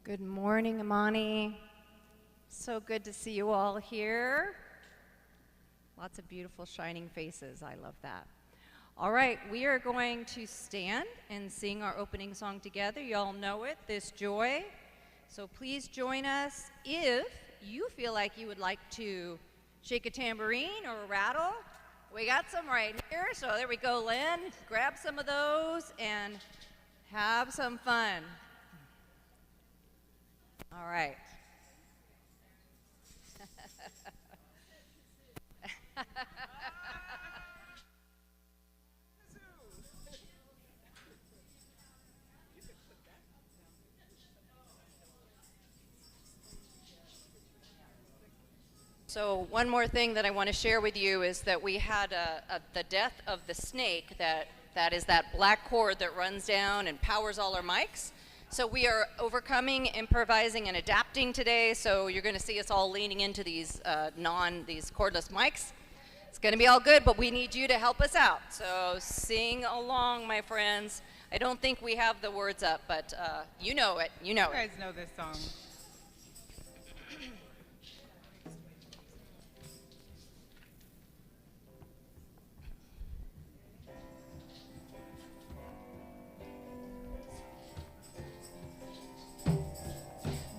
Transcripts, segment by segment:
Good morning, Amani. So good to see you all here. Lots of beautiful shining faces. I love that. All right, we are going to stand and sing our opening song together. You all know it, This Joy. So please join us. If you feel like you would like to shake a tambourine or a rattle, we got some right here. So there we go, Lynn. Grab some of those and have some fun. All right. So one more thing that I want to share with you is that we had the death of the snake that is that black cord that runs down and powers all our mics. So we are overcoming, improvising, and adapting today. So you're going to see us all leaning into these cordless mics. It's going to be all good, but we need you to help us out. So sing along, my friends. I don't think we have the words up, but you know it. You know it. You guys know this song.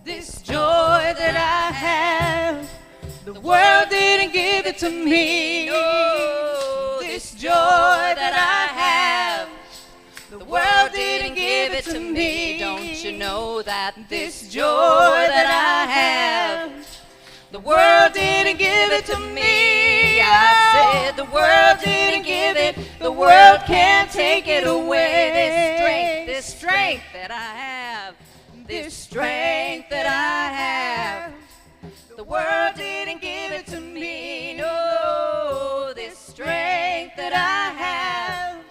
This joy that I have, the world didn't give it to me. No, this joy that I have, the world didn't give it to me. Don't you know that this joy that I have, the world didn't give it to me. I said the world didn't give it, the world can't take it away. This strength that I have, this strength that I have, the world didn't give it to me. No, this strength that I have,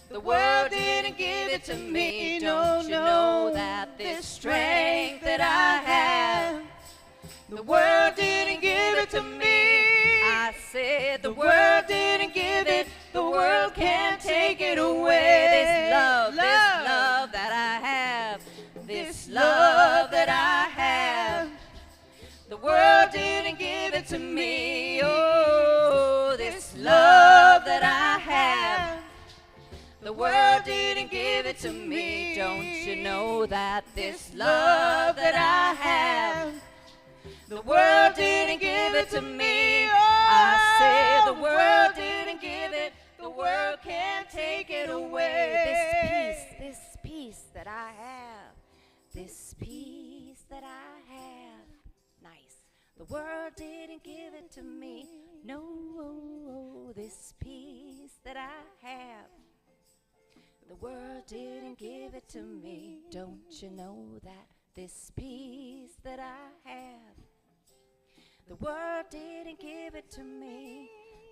the world didn't give it to me. Don't you know that this strength that I have, the world didn't give it to me. I said the world didn't give it, the world can't take it away. This love that I have, this love that I have, the world didn't give it to me. Oh, this love that I have, the world didn't give it to me. Don't you know that this love that I have, the world didn't give it to me. I said the world didn't give it, the world can't take it away. This peace that I have, this peace that I have. Nice. The world didn't give it to me. No, this peace that I have, the world didn't give it to me. Don't you know that this peace that I have, the world didn't give it to me.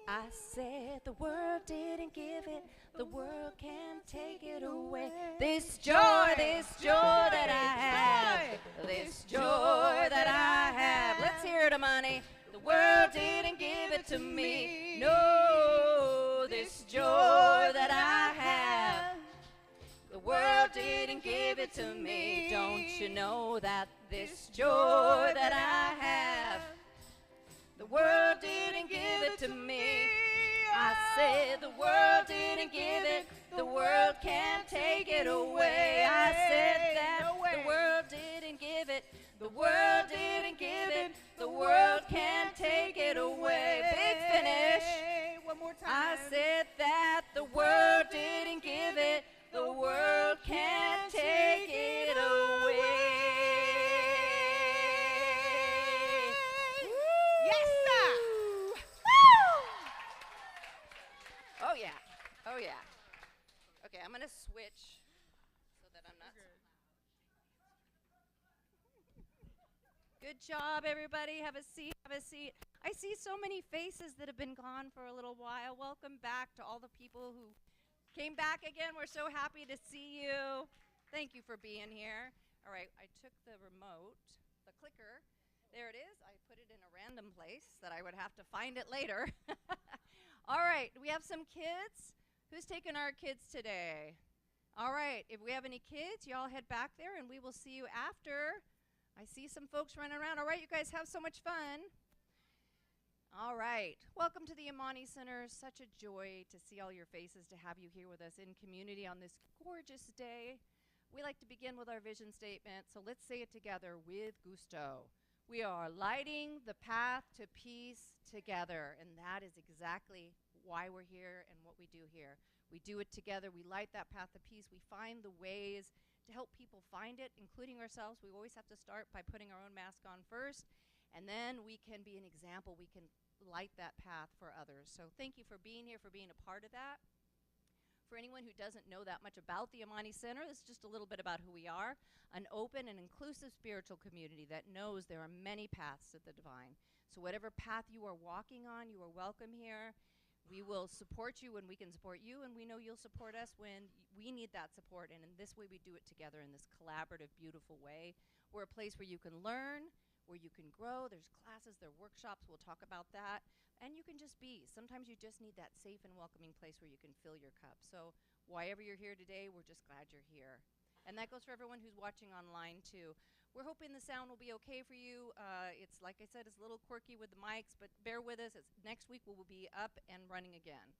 I said the world didn't give it, the world can't take it away. This joy that I have, this joy that I have. Let's hear it, Amani. The world didn't give it to me. No, this joy that I have, the world didn't give it to me. Don't you know that this joy that I have, the world didn't give it to me. I said the world didn't give it, the world can't take it away. I said that the world didn't give it, the world didn't give it, the world can't take it away. Big finish. One more time. I said that the world didn't give it, the world can't take it away. Yes, sir. Oh yeah, oh yeah. Okay, I'm gonna switch so that I'm not. Good job, everybody. Have a seat. Have a seat. I see so many faces that have been gone for a little while. Welcome back to all the people who came back again. We're so happy to see you. Thank you for being here. All right, I took the remote, the clicker. There it is. I put it in a random place that I would have to find it later. All right, we have some kids. Who's taking our kids today? All right, if we have any kids, y'all head back there and we will see you after. I see some folks running around. All right, you guys have so much fun. All right, welcome to the Amani Center. Such a joy to see all your faces, to have you here with us in community on this gorgeous day. We like to begin with our vision statement, so let's say it together with gusto. We are lighting the path to peace together, and that is exactly why we're here and what we do here. We do it together. We light that path to peace. We find the ways to help people find it, including ourselves. We always have to start by putting our own mask on first, and then we can be an example. We can light that path for others. So thank you for being here, for being a part of that. For anyone who doesn't know that much about the Amani Center, this is just a little bit about who we are. An open and inclusive spiritual community that knows there are many paths to the divine. So whatever path you are walking on, you are welcome here. We will support you when we can support you, and we know you'll support us when we need that support. And in this way, we do it together in this collaborative, beautiful way. We're a place where you can learn, where you can grow. There's classes, there are workshops, we'll talk about that. And you can just be. Sometimes you just need that safe and welcoming place where you can fill your cup. So wherever you're here today, we're just glad you're here. And that goes for everyone who's watching online too. We're hoping the sound will be okay for you. It's, like I said, it's a little quirky with the mics, but bear with us. Next week we will be up and running again.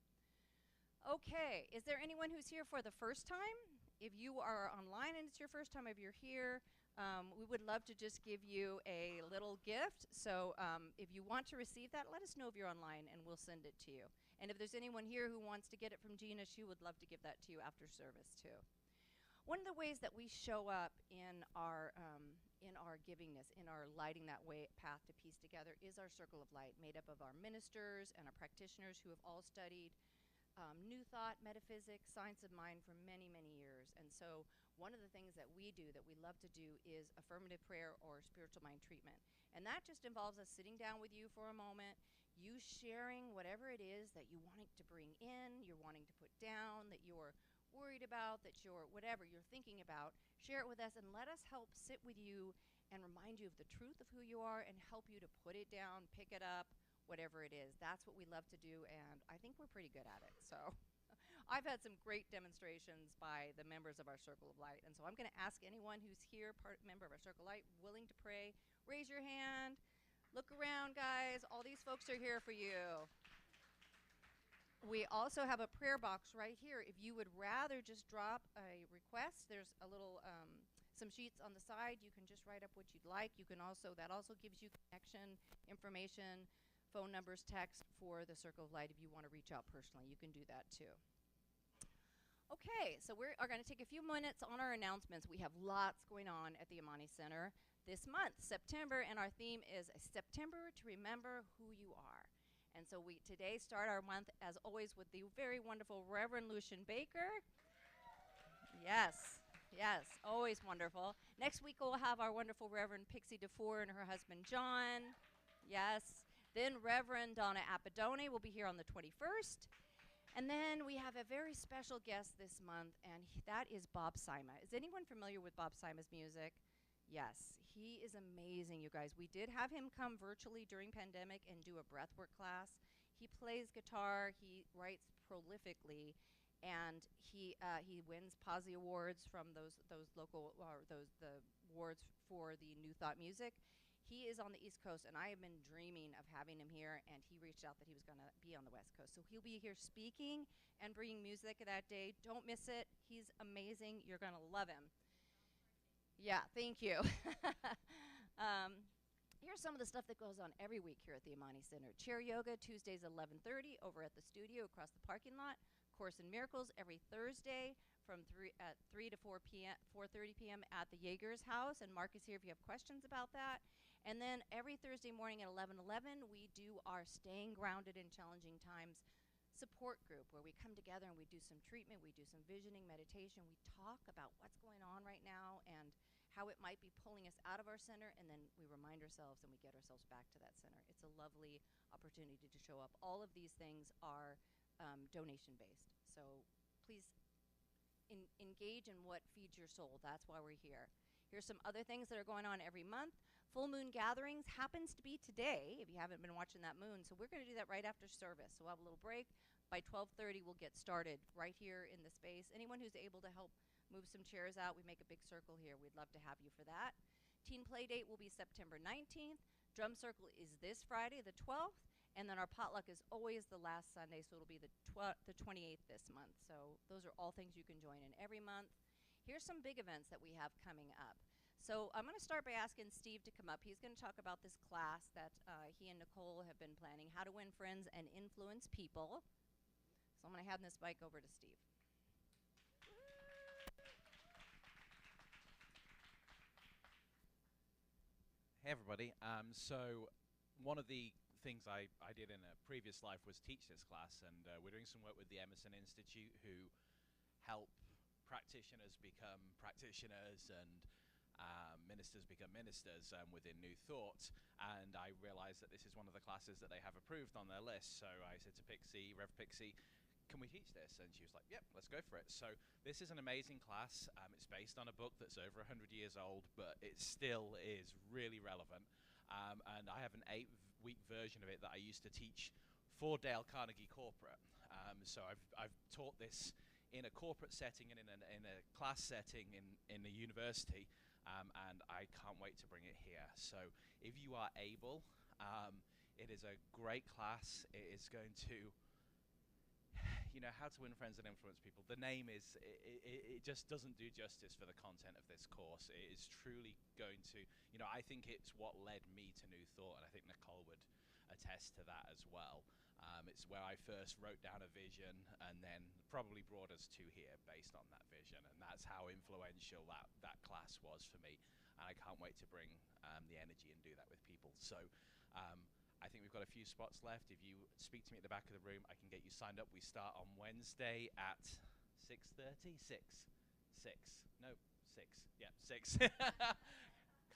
Okay, is there anyone who's here for the first time? If you are online and it's your first time, if you're here, we would love to just give you a little gift. So if you want to receive that, let us know if you're online and we'll send it to you. And if there's anyone here who wants to get it from Gina, she would love to give that to you after service too. One of the ways that we show up in our givingness, in our lighting that way path to peace together, is our circle of light, made up of our ministers and our practitioners who have all studied New Thought, metaphysics, science of mind for many, many years. And so one of the things that we do, that we love to do, is affirmative prayer or spiritual mind treatment. And that just involves us sitting down with you for a moment, you sharing whatever it is that you're wanting to bring in, you're wanting to put down, that you're worried about, that you're whatever you're thinking about. Share it with us and let us help sit with you and remind you of the truth of who you are and help you to put it down, pick it up, whatever it is. That's what we love to do, and I think we're pretty good at it. So I've had some great demonstrations by the members of our Circle of Light, and so I'm going to ask anyone who's here, member of our Circle of Light, willing to pray, raise your hand. Look around, guys. All these folks are here for you. We also have a prayer box right here. If you would rather just drop a request, there's a little some sheets on the side. You can just write up what you'd like. You can also, that also gives you connection information, phone numbers, text for the Circle of Light. If you want to reach out personally, you can do that too. Okay, so we are going to take a few minutes on our announcements. We have lots going on at the Amani Center this month, September, and our theme is September to Remember Who You Are. And so we today start our month, as always, with the very wonderful Reverend Lucian Baker. Yes, yes, always wonderful. Next week we'll have our wonderful Reverend Pixie DeFore and her husband John. Yes. Then Reverend Donna Apadone will be here on the 21st. And then we have a very special guest this month, and that is Bob Sima. Is anyone familiar with Bob Sima's music? Yes, he is amazing, you guys. We did have him come virtually during pandemic and do a breathwork class. He plays guitar, he writes prolifically, and he wins Posse Awards from those local, or the awards for the New Thought music. He is on the East Coast, and I have been dreaming of having him here, and he reached out that he was going to be on the West Coast. So he'll be here speaking and bringing music that day. Don't miss it. He's amazing. You're going to love him. Yeah, thank you. Here's some of the stuff that goes on every week here at the Amani Center. Chair yoga, Tuesdays 11:30 over at the studio across the parking lot. Course in Miracles every Thursday from 3 to 4:30 p.m. at the Jaeger's house. And Mark is here if you have questions about that. And then every Thursday morning at 11:11, we do our Staying Grounded in Challenging Times support group, where we come together and we do some treatment, we do some visioning, meditation, we talk about what's going on right now and how it might be pulling us out of our center, and then we remind ourselves and we get ourselves back to that center. It's a lovely opportunity to show up. All of these things are donation based, so please engage in what feeds your soul. That's why we're here. Here's some other things that are going on every month. Full moon gatherings happens to be today, if you haven't been watching that moon. So we're going to do that right after service. So we'll have a little break. By 12:30, we'll get started right here in the space. Anyone who's able to help move some chairs out, we make a big circle here. We'd love to have you for that. Teen Play Date will be September 19th. Drum Circle is this Friday, the 12th. And then our potluck is always the last Sunday, so it'll be the 28th this month. So those are all things you can join in every month. Here's some big events that we have coming up. So I'm going to start by asking Steve to come up. He's going to talk about this class that he and Nicole have been planning, How to Win Friends and Influence People. So I'm going to hand this mic over to Steve. Hey everybody. So one of the things I did in a previous life was teach this class, and we're doing some work with the Emerson Institute, who help practitioners become practitioners and ministers become ministers within New Thought. And I realized that this is one of the classes that they have approved on their list. So I said to Pixie, Rev Pixie, can we teach this? And she was like, yep, let's go for it. So this is an amazing class. It's based on a book that's over 100 years old, but it still is really relevant. And I have an 8-week version of it that I used to teach for Dale Carnegie Corporate. So I've taught this in a corporate setting and in a class setting in a university, and I can't wait to bring it here. So if you are able, it is a great class. It is going to, How to Win Friends and Influence People. The name is, it just doesn't do justice for the content of this course. It is truly going to, I think it's what led me to New Thought, and I think Nicole would attest to that as well. It's where I first wrote down a vision and then probably brought us to here based on that vision, and that's how influential that class was for me. And I can't wait to bring the energy and do that with people. So I think we've got a few spots left. If you speak to me at the back of the room, I can get you signed up. We start on Wednesday at 6:30? 6. No, 6. Yeah, 6.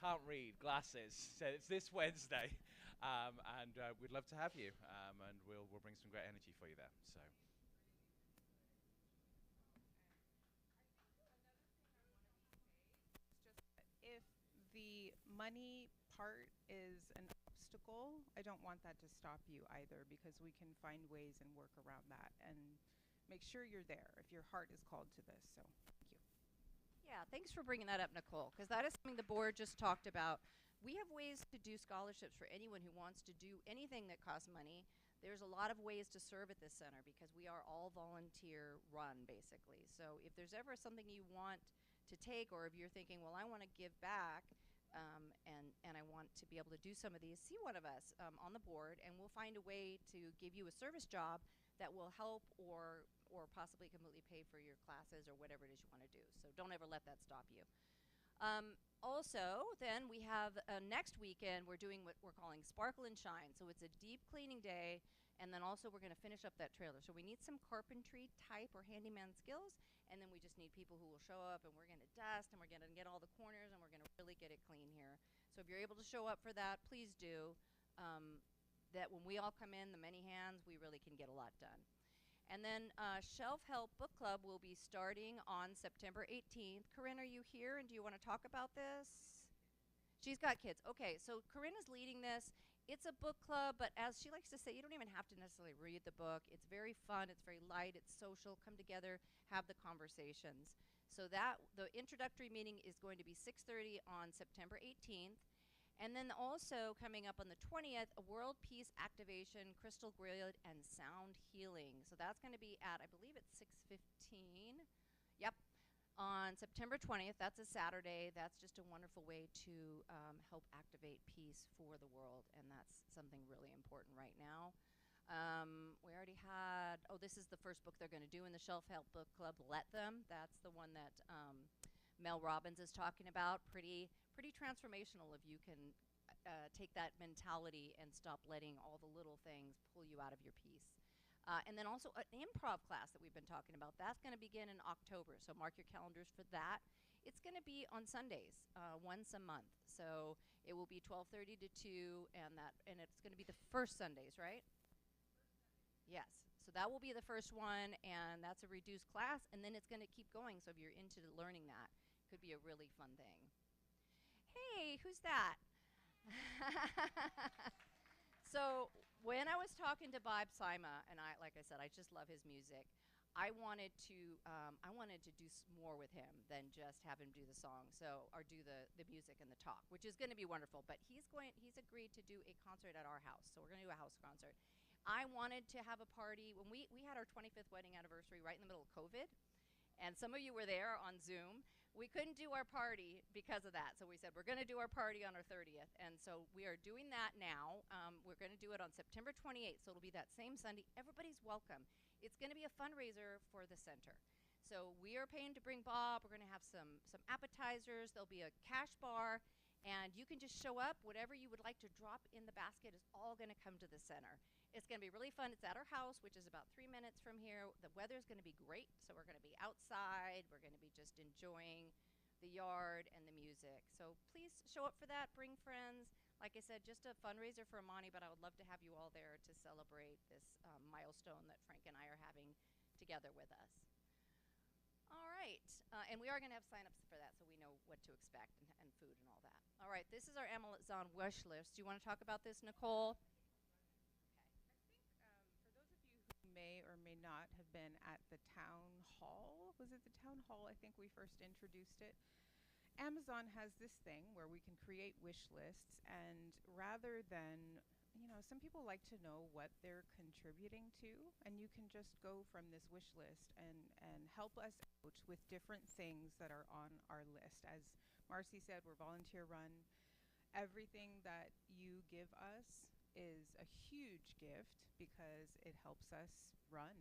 Can't read, glasses. So it's this Wednesday. And we'd love to have you. And we'll bring some great energy for you there. So. If the money part is an obstacle, I don't want that to stop you either, because we can find ways and work around that and make sure you're there if your heart is called to this. So thank you. Yeah, thanks for bringing that up, Nicole, because that is something the board just talked about. We have ways to do scholarships for anyone who wants to do anything that costs money. There's a lot of ways to serve at this center because we are all volunteer run, basically. So if there's ever something you want to take, or if you're thinking, well, I want to give back, and I want to be able to do some of these, see one of us on the board, and we'll find a way to give you a service job that will help or possibly completely pay for your classes or whatever it is you want to do. So don't ever let that stop you. Also, then we have next weekend, we're doing what we're calling Sparkle and Shine. So it's a deep cleaning day, and then also we're going to finish up that trailer. So we need some carpentry type or handyman skills, and then we just need people who will show up, and we're going to dust, and we're going to get all the corners, and we're going to really get it clean here. So if you're able to show up for that, please do. That when we all come in, the many hands, we really can get a lot done. And then Shelf Help Book Club will be starting on September 18th. Corinne, are you here, and do you want to talk about this? She's got kids. Okay, so Corinne is leading this. It's a book club, but as she likes to say, you don't even have to necessarily read the book. It's very fun. It's very light. It's social. Come together, have the conversations. So that the introductory meeting is going to be 6:30 on September 18th. And then also coming up on the 20th, a World Peace Activation, Crystal Grid, and Sound Healing. So that's going to be at, I believe it's 6:15. Yep. On September 20th, that's a Saturday. That's just a wonderful way to help activate peace for the world, and that's something really important right now. We already had, this is the first book they're going to do in the Shelf Help Book Club, Let Them. That's the one that Mel Robbins is talking about. Pretty transformational if you can take that mentality and stop letting all the little things pull you out of your peace. And then also an improv class that we've been talking about. That's going to begin in October, so mark your calendars for that. It's going to be on Sundays, once a month. So it will be 12:30 to 2, and it's going to be the first Sundays, right? Yes. So that will be the first one, and that's a reduced class, and then it's going to keep going. So if you're into learning that, it could be a really fun thing. Hey, who's that? So When I was talking to Bob Sima, and like I said, I just love his music. I wanted to do more with him than just have him do the song, or do the music and the talk, which is going to be wonderful. But he's agreed to do a concert at our house, so we're going to do a house concert. I wanted to have a party when we had our 25th wedding anniversary right in the middle of COVID, and some of you were there on Zoom. We couldn't do our party because of that, so we said we're going to do our party on our 30th, and so we are doing that now. We're going to do it on September 28th, so it'll be that same Sunday. Everybody's welcome. It's going to be a fundraiser for the center. So we are paying to bring Bob. We're going to have some appetizers. There'll be a cash bar, and you can just show up. Whatever you would like to drop in the basket is all going to come to the center. It's going to be really fun. It's at our house, which is about 3 minutes from here. The weather's going to be great, so we're going to be outside. We're going to be just enjoying the yard and the music. So please show up for that. Bring friends. Like I said, just a fundraiser for Amani, but I would love to have you all there to celebrate this milestone that Frank and I are having together with us. All right, and we are going to have sign-ups for that, so we know what to expect and food and all that. All right, this is our Amazon wish list. Do you want to talk about this, Nicole? For those of you who may or may not have been at the town hall, was it the town hall? I think we first introduced it. Amazon has this thing where we can create wish lists, and rather than, some people like to know what they're contributing to, and you can just go from this wish list and help us out with different things that are on our list. As Marcy said, we're volunteer run. Everything that you give us is a huge gift because it helps us run.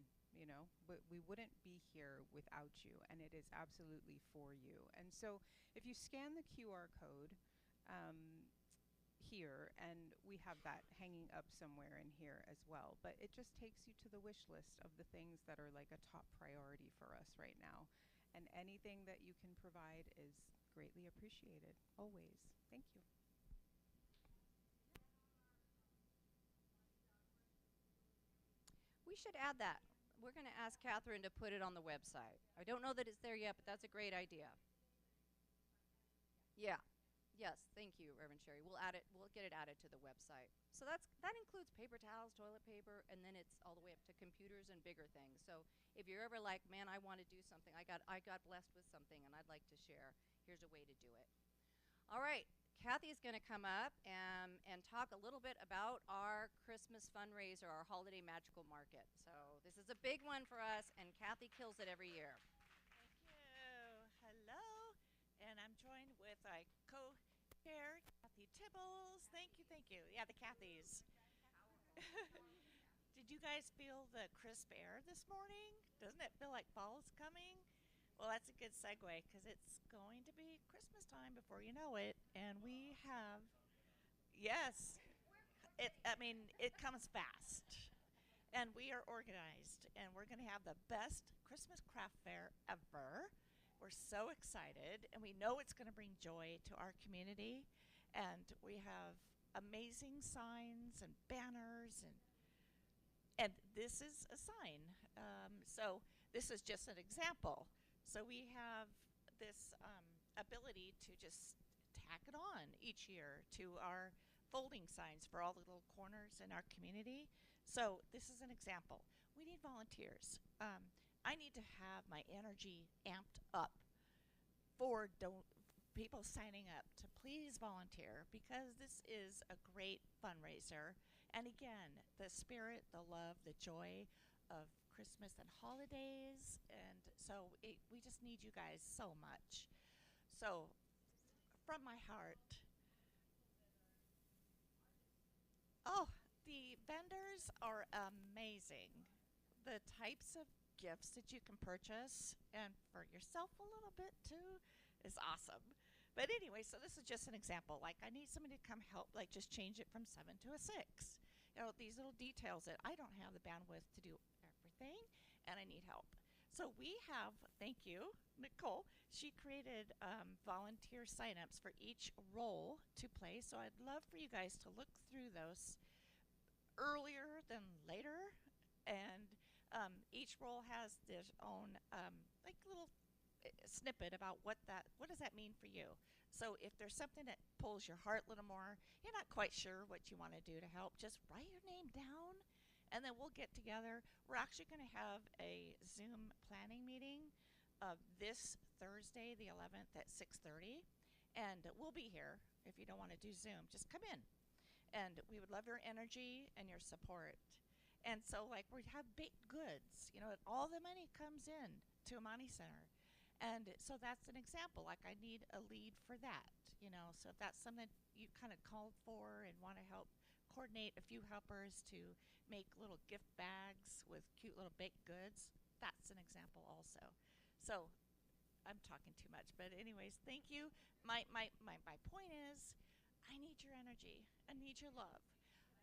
But we wouldn't be here without you, and it is absolutely for you. And so if you scan the QR code here, and we have that hanging up somewhere in here as well, but it just takes you to the wish list of the things that are like a top priority for us right now. And anything that you can provide is greatly appreciated, always. Thank you. We should add that. We're going to ask Catherine to put it on the website. I don't know that it's there yet, but that's a great idea. Yeah. Yes, thank you, Reverend Sherry. We'll add it. We'll get it added to the website. So that includes paper towels, toilet paper, and then it's all the way up to computers and bigger things. So if you're ever like, man, I want to do something, I got blessed with something, and I'd like to share, here's a way to do it. All right. Kathy's going to come up and talk a little bit about our Christmas fundraiser, our Holiday Magical Market. So this is a big one for us, and Kathy kills it every year. Thank you. Hello. And I'm joined with my co-chair, Kathy Tibbles. Thank you, thank you. Yeah, the Kathys. Did you guys feel the crisp air this morning? Doesn't it feel like fall's coming? Well, that's a good segue because it's going to be Christmas time before you know it. And we have, yes, it comes fast. And we are organized. And we're going to have the best Christmas craft fair ever. We're so excited. And we know it's going to bring joy to our community. And we have amazing signs and banners. And this is a sign. So this is just an example. So we have this ability to just tack it on each year to our folding signs for all the little corners in our community. So this is an example. We need volunteers. I need to have my energy amped up for people signing up to please volunteer because this is a great fundraiser. And again, the spirit, the love, the joy of Christmas and holidays, and so we just need you guys so much. So from my heart, the vendors are amazing. The types of gifts that you can purchase, and for yourself a little bit too, is awesome. But anyway, so this is just an example. Like, I need somebody to come help, like just change it from 7 to a 6. These little details that I don't have the bandwidth to do everything, and I need help. So we have, thank you, Nicole. She created volunteer signups for each role to play. So I'd love for you guys to look through those earlier than later. And each role has their own like little snippet about what does that mean for you. So if there's something that pulls your heart a little more, you're not quite sure what you want to do to help, just write your name down and then we'll get together. We're actually going to have a Zoom planning meeting this Thursday, the 11th at 6:30, and we'll be here. If you don't want to do Zoom, just come in, and we would love your energy and your support. And so, like, we have baked goods. All the money comes in to Amani Center, and so that's an example. Like, I need a lead for that. So if that's something you kind of called for and want to help coordinate a few helpers to make little gift bags with cute little baked goods, that's an example also. So I'm talking too much, but anyways, thank you. My point is, I need your energy. I need your love.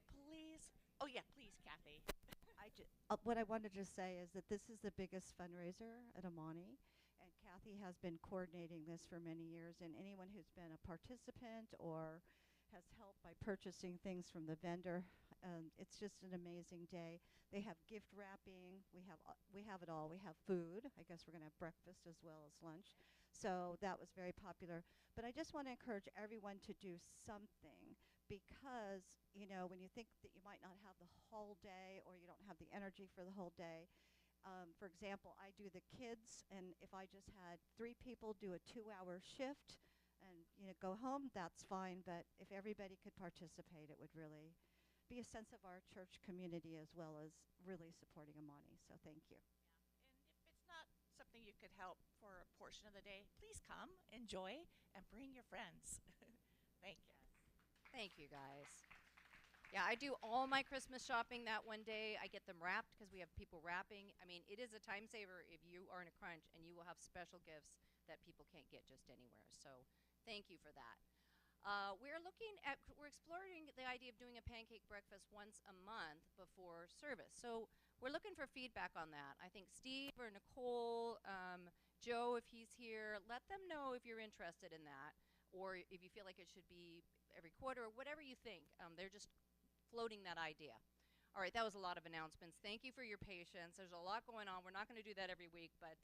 Please. Oh yeah, please, Kathy. What I wanted to say is that this is the biggest fundraiser at Amani, and Kathy has been coordinating this for many years. And anyone who's been a participant or has helped by purchasing things from the vendor, it's just an amazing day. They have gift wrapping. We have it all. We have food. I guess we're going to have breakfast as well as lunch. So that was very popular. But I just want to encourage everyone to do something, because when you think that you might not have the whole day or you don't have the energy for the whole day. For example, I do the kids, and if I just had 3 people do a 2-hour shift and go home, that's fine. But if everybody could participate, it would really be a sense of our church community as well as really supporting Amani. So thank you. And if it's not something you could help for a portion of the day, please come, enjoy, and bring your friends. Thank you. Thank you, guys. Yeah, I do all my Christmas shopping that one day. I get them wrapped because we have people wrapping. I mean, it is a time saver if you are in a crunch, and you will have special gifts that people can't get just anywhere. So thank you for that. We're exploring the idea of doing a pancake breakfast once a month before service. So we're looking for feedback on that. I think Steve or Nicole, Joe, if he's here, let them know if you're interested in that, or if you feel like it should be every quarter, or whatever you think. They're just floating that idea. All right, that was a lot of announcements. Thank you for your patience. There's a lot going on. We're not going to do that every week, but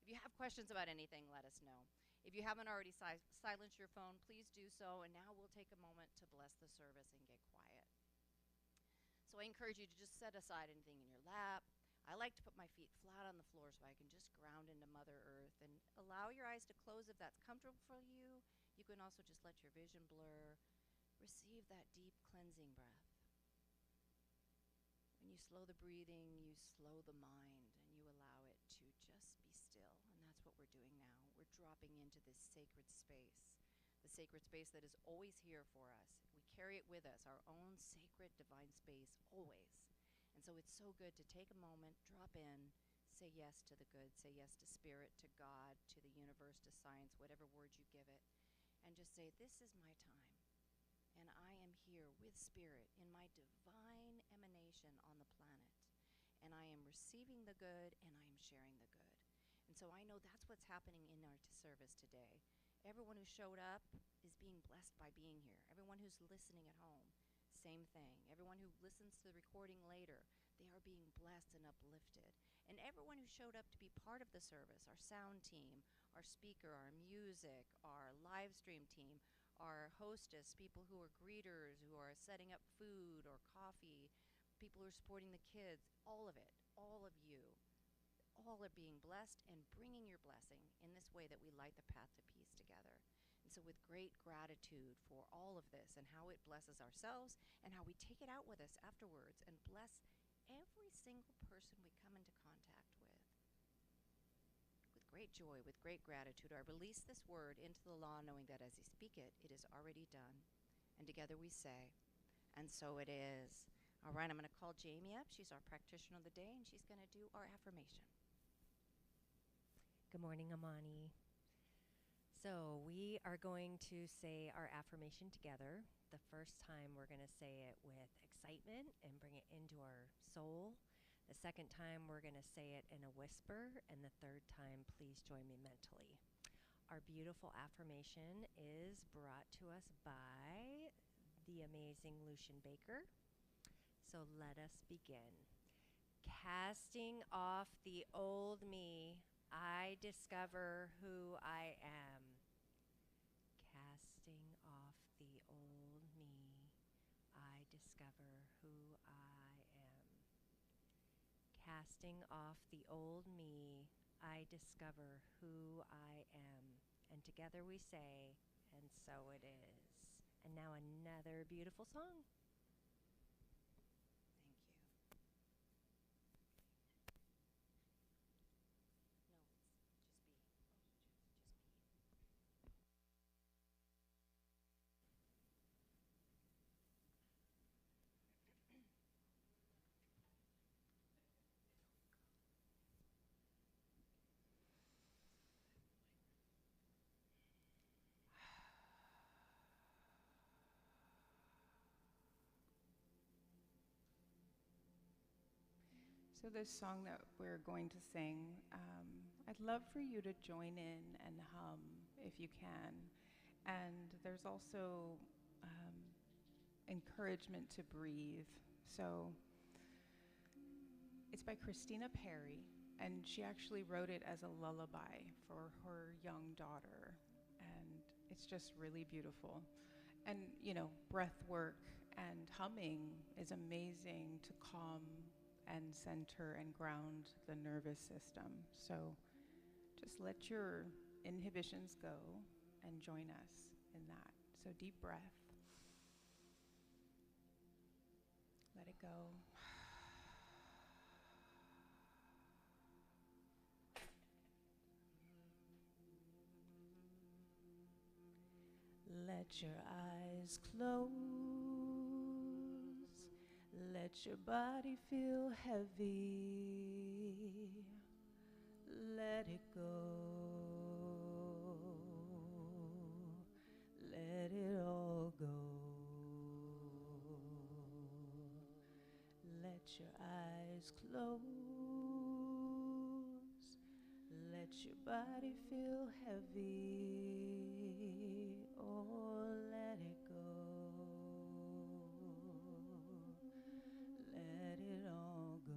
if you have questions about anything, let us know. If you haven't already silenced your phone, please do so. And now we'll take a moment to bless the service and get quiet. So I encourage you to just set aside anything in your lap. I like to put my feet flat on the floor so I can just ground into Mother Earth, and allow your eyes to close if that's comfortable for you. You can also just let your vision blur. Receive that deep cleansing breath. When you slow the breathing, you slow the mind, and you allow it to just be still. And that's what we're doing now. We're dropping into this sacred space, the sacred space that is always here for us. We carry it with us, our own sacred divine space, always. And so it's so good to take a moment, drop in, say yes to the good, say yes to spirit, to God, to the universe, to science, whatever word you give it, and just say, this is my time. And I am here with spirit in my divine emanation on the planet. And I am receiving the good, and I am sharing the good. And so I know that's what's happening in our service today. Everyone who showed up is being blessed by being here. Everyone who's listening at home, same thing. Everyone who listens to the recording later, they are being blessed and uplifted. And everyone who showed up to be part of the service, our sound team, our speaker, our music, our live stream team, our hostess, people who are greeters, who are setting up food or coffee, people who are supporting the kids, all of it, all of you, all are being blessed and bringing your blessing in this way that we light the path to peace together. And so with great gratitude for all of this and how it blesses ourselves and how we take it out with us afterwards and bless every single person we come into contact with. With great joy, with great gratitude, I release this word into the law, knowing that as I speak it, it is already done. And together we say, and so it is. All right, I'm going to call Jamie up. She's our practitioner of the day, and she's going to do our affirmation. Good morning, Amani. So we are going to say our affirmation together. The first time we're going to say it with excitement and bring it into our soul. The second time we're going to say it in a whisper. And the third time, please join me mentally. Our beautiful affirmation is brought to us by the amazing Lucian Baker. So let us begin. Casting off the old me, I discover who I am. Casting off the old me, I discover who I am. And together we say, and so it is. And now another beautiful song. Thank you. So this song that we're going to sing, I'd love for you to join in and hum if you can. And there's also encouragement to breathe. So it's by Christina Perry, and she actually wrote it as a lullaby for her young daughter. And it's just really beautiful. And, you know, breath work and humming is amazing to calm and center and ground the nervous system. So just let your inhibitions go and join us in that. So deep breath. Let it go. Let your eyes close. Let your body feel heavy. Let it go. Let it all go. Let your eyes close. Let your body feel heavy. Oh, let it go. Let it all go.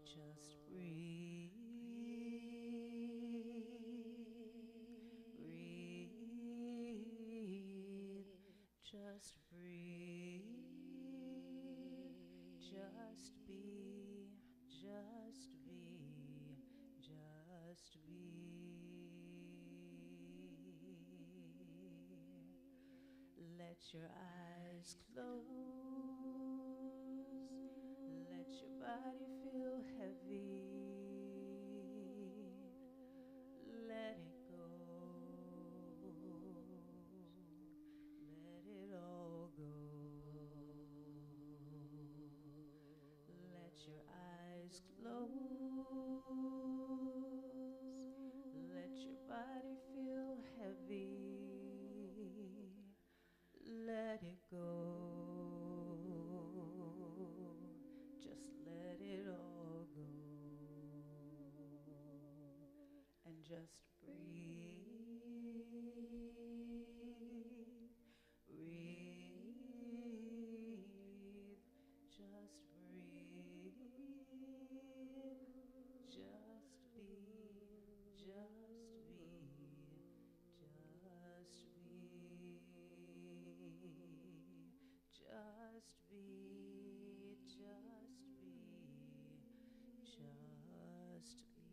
Just breathe. Breathe. Just breathe. Just be. Just be. Just be. Let your eyes close. Let your body feel heavy. Let it go. Let it all go. Let your eyes close. Let your body feel heavy. Let it go. Just let it all go. And just breathe. Breathe. Just breathe. Just be. Just be. Just be. Just be. Just be. Just be.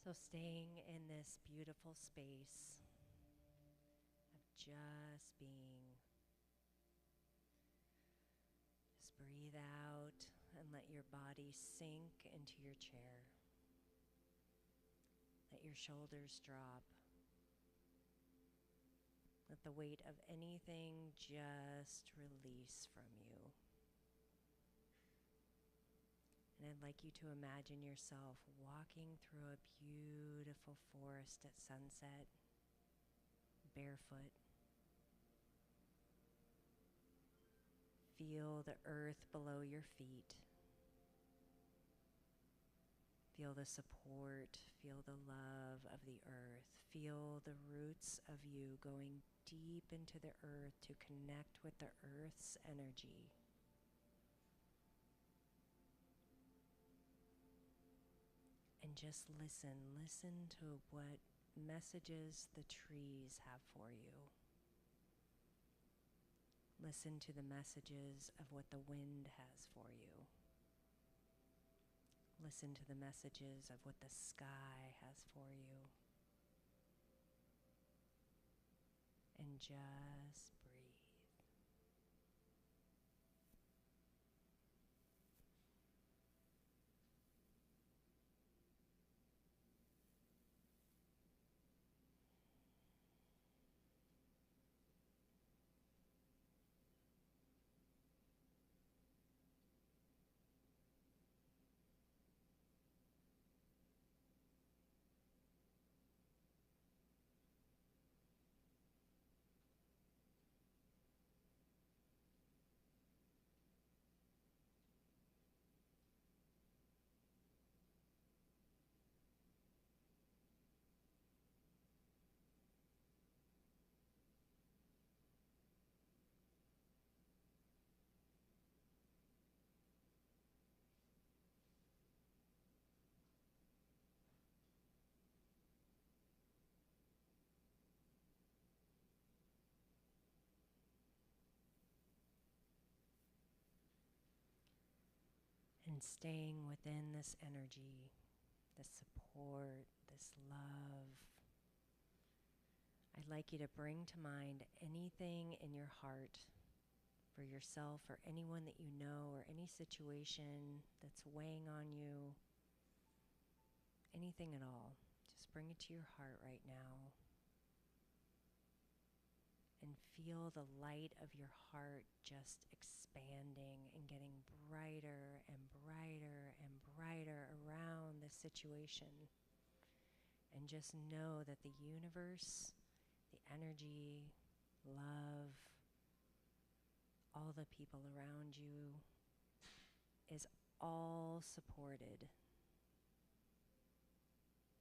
So staying in this beautiful space of just being. Just breathe out and let your body sink into your chair. Let your shoulders drop. Let the weight of anything just release from you. And I'd like you to imagine yourself walking through a beautiful forest at sunset, barefoot. Feel the earth below your feet. Feel the support, feel the love of the earth. Feel the roots of you going deep into the earth to connect with the earth's energy. And just listen to what messages the trees have for you. Listen to the messages of what the wind has for you. Listen to the messages of what the sky has for you. And just breathe. And staying within this energy, this support, this love, I'd like you to bring to mind anything in your heart for yourself or anyone that you know or any situation that's weighing on you, anything at all. Just bring it to your heart right now. And feel the light of your heart just expanding and getting brighter and brighter and brighter around this situation. And just know that the universe, the energy, love, all the people around you is all supported.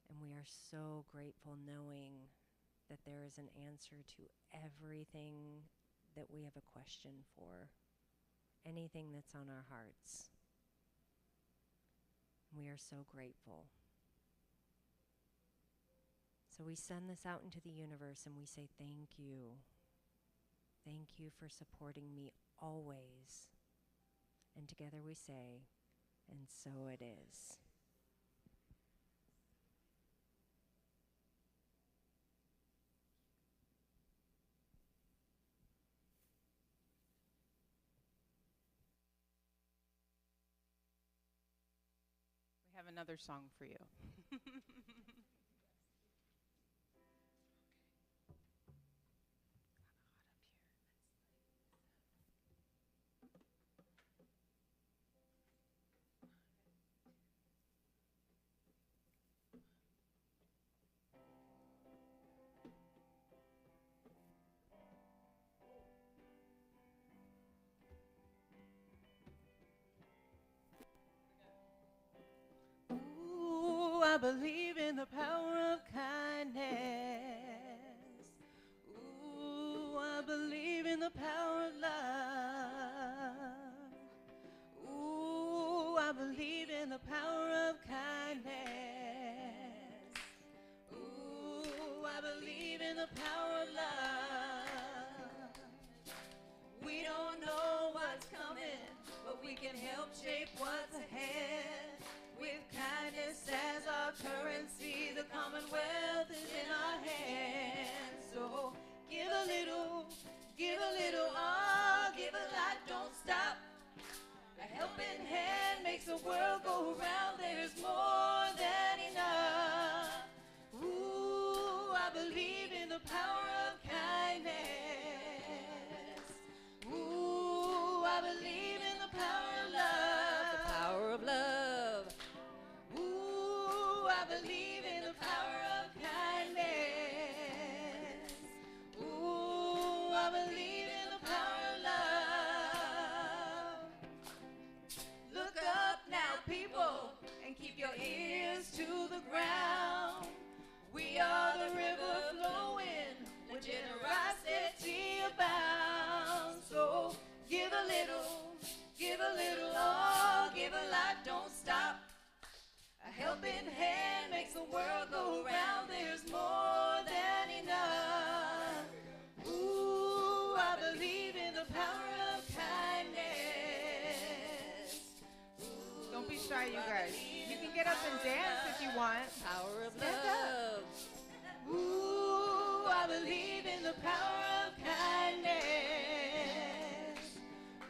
And we are so grateful knowing that there is an answer to everything that we have a question for, anything that's on our hearts. We are so grateful. So we send this out into the universe and we say thank you. Thank you for supporting me always. And together we say, and so it is. We have another song for you. Ooh, I believe in the power of kindness. Ooh, I believe in the power of love. Ooh, I believe in the power of kindness. Ooh, I believe in the power of love. We don't know what's coming, but we can help shape what's ahead. With kindness as our currency, the Commonwealth is in our hands. So give a little, give a lot, don't stop. A helping hand makes the world go round. There's more than enough. Ooh, I believe in the power of kindness. Ooh, I believe in the power of love. helping hand makes the world go round. There's more than enough. Ooh, I believe in the power of kindness. Don't be shy, you guys. You can get up and dance if you want. Power of Stand love. Ooh, I believe in the power of kindness.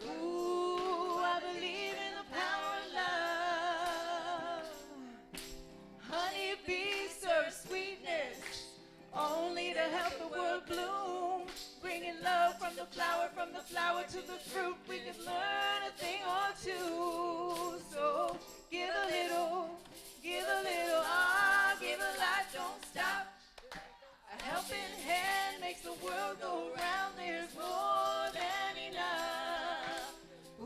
Ooh, I believe in the power of love. Honeybees serve sweetness only to help the world bloom. Bringing love from the flower to the fruit. We can learn a thing or two. So give a little, ah, give a lot, don't stop. A helping hand makes the world go round. There's more than enough.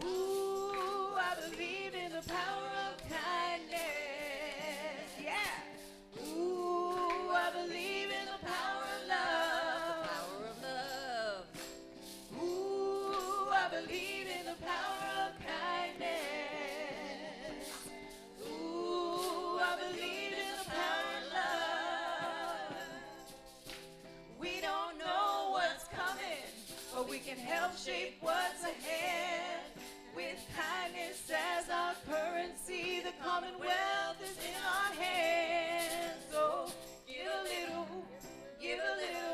Ooh, I believe in the power of kindness. Yeah. Ooh, I believe in the power of love. The power of love. Ooh, I believe in the power of kindness. Ooh, I believe in the power of love. We don't know what's coming, but we can help shape what's ahead. With kindness as our currency, the commonwealth is in our hands. So give a little,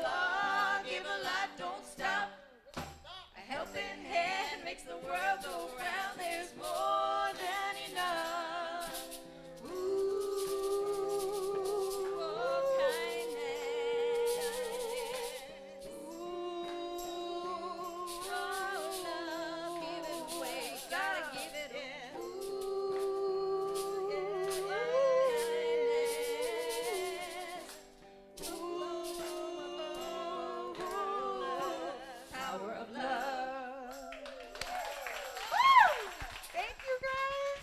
ah, give a lot, don't stop. A helping hand makes the world go round. There's more than enough. Ooh, oh, kindness. Ooh, oh, love, give it away, gotta give it away. Ooh, kindness. Ooh, power of love. Woo! Thank you, guys.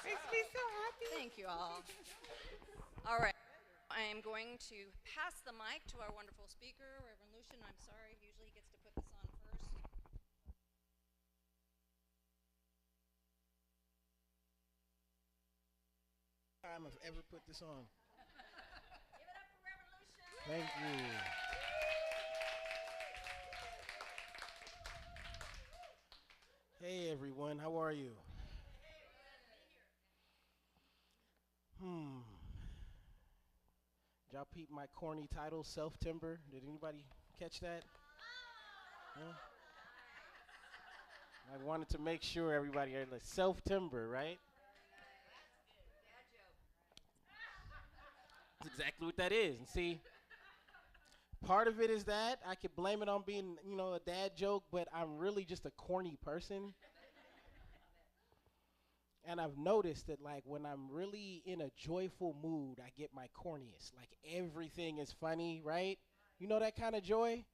Makes me so happy. Thank you all. All right. I am going to pass the mic to our wonderful speaker, Reverend Lucian. I'm sorry, usually he gets to put this on first. Time I've ever put this on. Give it up for Reverend Lucian. Thank you. Hey everyone, how are you? Did y'all peep my corny title, Self-Timber? Did anybody catch that? Huh? I wanted to make sure everybody heard like Self-Timber, right? That's exactly what that is. And see, part of it is that I could blame it on being, a dad joke, but I'm really just a corny person. And I've noticed that, like, when I'm really in a joyful mood, I get my corniest. Like, everything is funny, right? You know that kind of joy?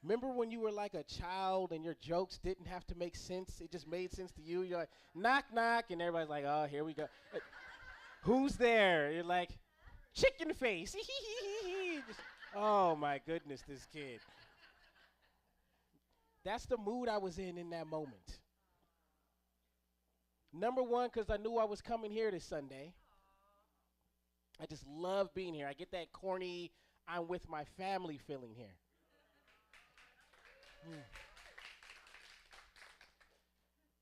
Remember when you were like a child and your jokes didn't have to make sense? It just made sense to you. You're like, knock, knock, and everybody's like, oh, here we go. Who's there? You're like, chicken face. Just, oh, my goodness, this kid. That's the mood I was in that moment. Number one, because I knew I was coming here this Sunday. I just love being here. I get that corny, I'm with my family feeling here.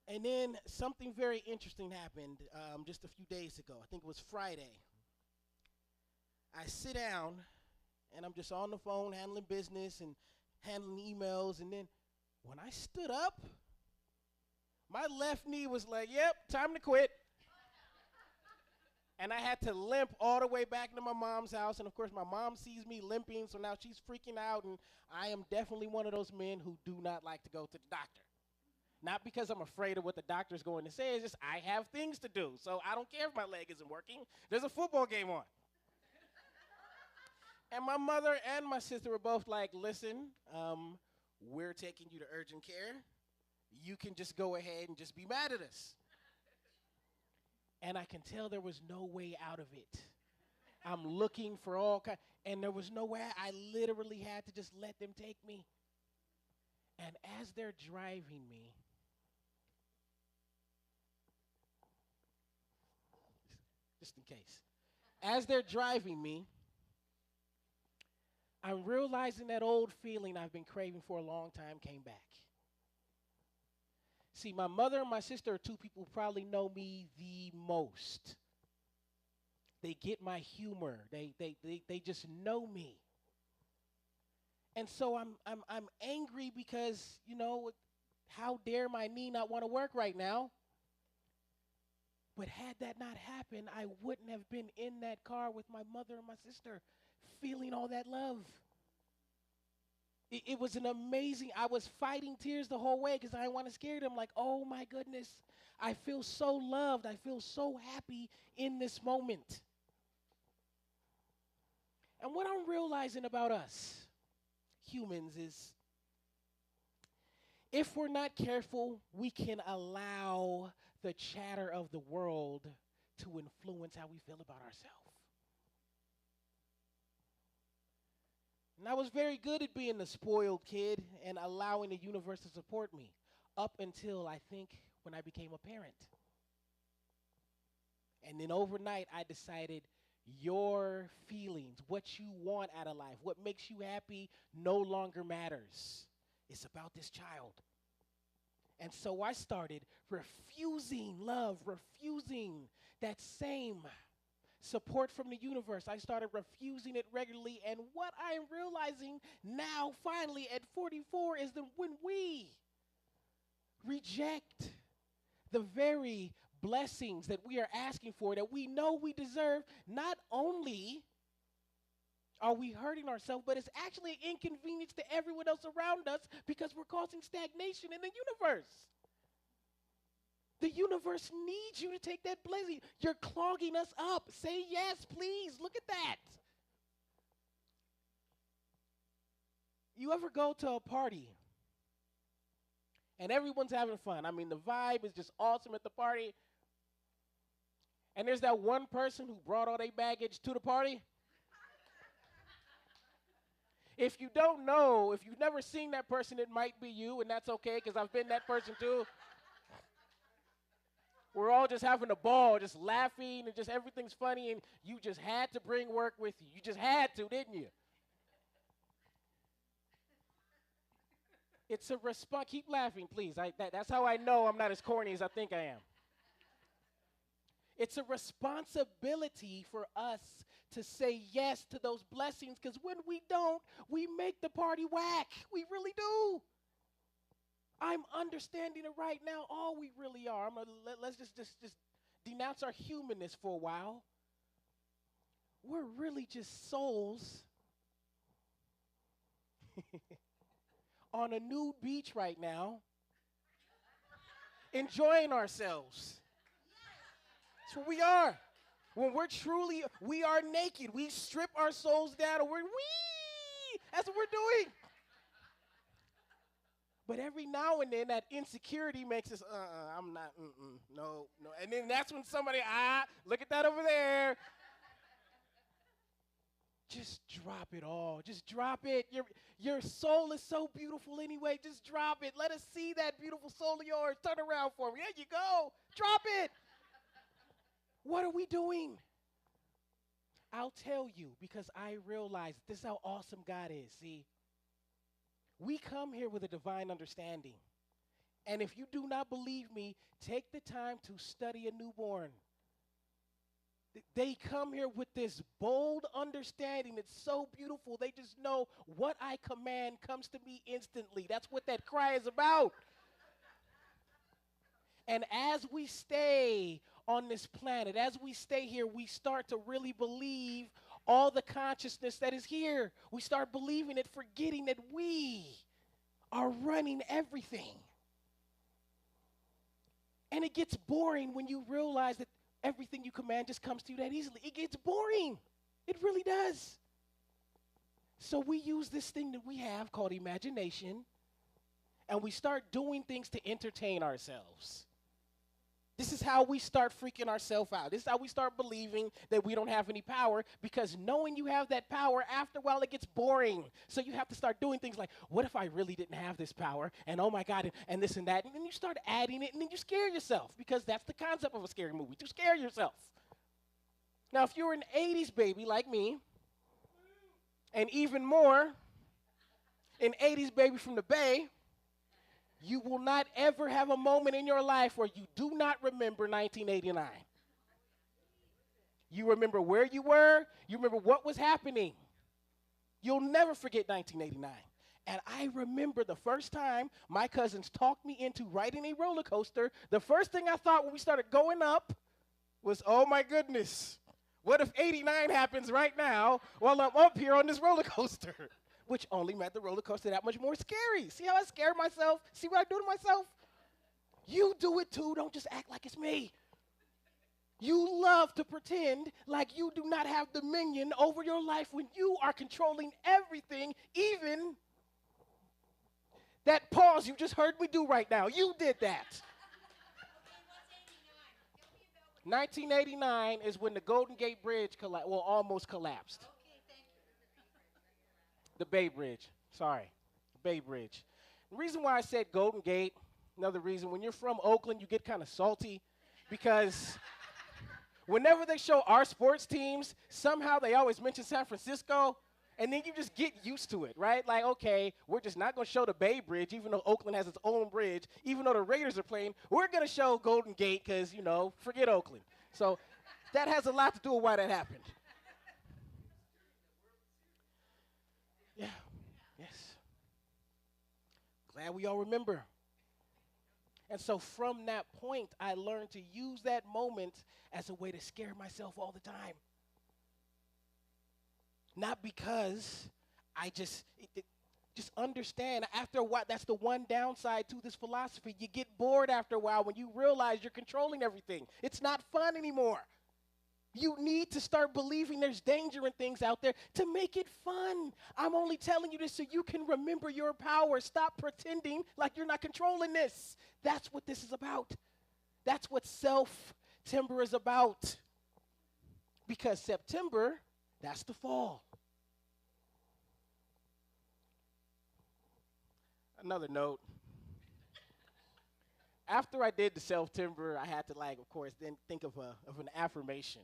And then something very interesting happened just a few days ago. I think it was Friday. I sit down, and I'm just on the phone handling business and handling emails. And then when I stood up, my left knee was like, yep, time to quit. And I had to limp all the way back to my mom's house. And, of course, my mom sees me limping, so now she's freaking out. And I am definitely one of those men who do not like to go to the doctor. Not because I'm afraid of what the doctor's going to say. It's just I have things to do. So I don't care if my leg isn't working. There's a football game on. And my mother and my sister were both like, listen, we're taking you to urgent care. You can just go ahead and just be mad at us. And I can tell there was no way out of it. I'm looking for all kinds, and there was no way. I literally had to just let them take me. And as they're driving me, just in case. As they're driving me, I'm realizing that old feeling I've been craving for a long time came back. See, my mother and my sister are two people who probably know me the most. They get my humor. They just know me. And so I'm angry because, how dare my knee not want to work right now? But had that not happened, I wouldn't have been in that car with my mother and my sister feeling all that love. It was an amazing, I was fighting tears the whole way because I didn't want to scare them. Like, oh my goodness, I feel so loved. I feel so happy in this moment. And what I'm realizing about us humans is if we're not careful, we can allow the chatter of the world to influence how we feel about ourselves. And I was very good at being the spoiled kid and allowing the universe to support me up until I think when I became a parent. And then overnight, I decided your feelings, what you want out of life, what makes you happy no longer matters. It's about this child. And so I started refusing love, refusing that same support from the universe. I started refusing it regularly. And what I am realizing now, finally, at 44, is that when we reject the very blessings that we are asking for, that we know we deserve, not only are we hurting ourselves, but it's actually an inconvenience to everyone else around us because we're causing stagnation in the universe. The universe needs you to take that blessing. You're clogging us up. Say yes, please. Look at that. You ever go to a party and everyone's having fun? I mean, the vibe is just awesome at the party. And there's that one person who brought all their baggage to the party. If you don't know, if you've never seen that person, it might be you, and that's okay because I've been that person too. We're all just having a ball, just laughing, and just everything's funny, and you just had to bring work with you. You just had to, didn't you? It's a response. Keep laughing, please. That's how I know I'm not as corny as I think I am. It's a responsibility for us to say yes to those blessings because when we don't, we make the party whack. We really do. I'm understanding it right now. All we really are. Let's just denounce our humanness for a while. We're really just souls on a nude beach right now, enjoying ourselves. That's what we are. When we are naked. We strip our souls down and that's what we're doing. But every now and then that insecurity makes us, I'm not, no. And then that's when somebody, look at that over there. Just drop it all. Just drop it. Your soul is so beautiful anyway. Just drop it. Let us see that beautiful soul of yours. Turn around for me. There you go. Drop it. What are we doing? I'll tell you because I realize this is how awesome God is. See, we come here with a divine understanding. And if you do not believe me, take the time to study a newborn. They come here with this bold understanding. It's so beautiful. They just know what I command comes to me instantly. That's what that cry is about. And as we stay on this planet, as we stay here, we start to really believe all the consciousness that is here. We start believing it, forgetting that we are running everything. And it gets boring when you realize that everything you command just comes to you that easily. It gets boring. It really does. So we use this thing that we have called imagination, and we start doing things to entertain ourselves. This is how we start freaking ourselves out. This is how we start believing that we don't have any power, because knowing you have that power, after a while it gets boring. So you have to start doing things like, what if I really didn't have this power? And oh my God, and this and that. And then you start adding it, and then you scare yourself, because that's the concept of a scary movie, to scare yourself. Now, if you're an 80s baby like me, and even more, an 80s baby from the Bay, you will not ever have a moment in your life where you do not remember 1989. You remember where you were, you remember what was happening. You'll never forget 1989. And I remember the first time my cousins talked me into riding a roller coaster. The first thing I thought when we started going up was, oh my goodness, what if 89 happens right now while I'm up here on this roller coaster? Which only made the roller coaster that much more scary. See how I scare myself? See what I do to myself? You do it too. Don't just act like it's me. You love to pretend like you do not have dominion over your life when you are controlling everything, even that pause you just heard me do right now. You did that. 1989 is when the Golden Gate Bridge almost collapsed. The Bay Bridge. Sorry. The Bay Bridge. The reason why I said Golden Gate, another reason, when you're from Oakland, you get kind of salty because whenever they show our sports teams, somehow they always mention San Francisco, and then you just get used to it, right? Like, okay, we're just not going to show the Bay Bridge, even though Oakland has its own bridge. Even though the Raiders are playing, we're going to show Golden Gate because, forget Oakland. So that has a lot to do with why that happened. Yeah, yes. Glad we all remember. And so from that point, I learned to use that moment as a way to scare myself all the time. Not because I just understand. After a while, that's the one downside to this philosophy. You get bored after a while when you realize you're controlling everything. It's not fun anymore. You need to start believing there's danger in things out there to make it fun. I'm only telling you this so you can remember your power. Stop pretending like you're not controlling this. That's what this is about. That's what September is about. Because September, that's the fall. Another note. After I did the September, I had to, of course, then think of an affirmation.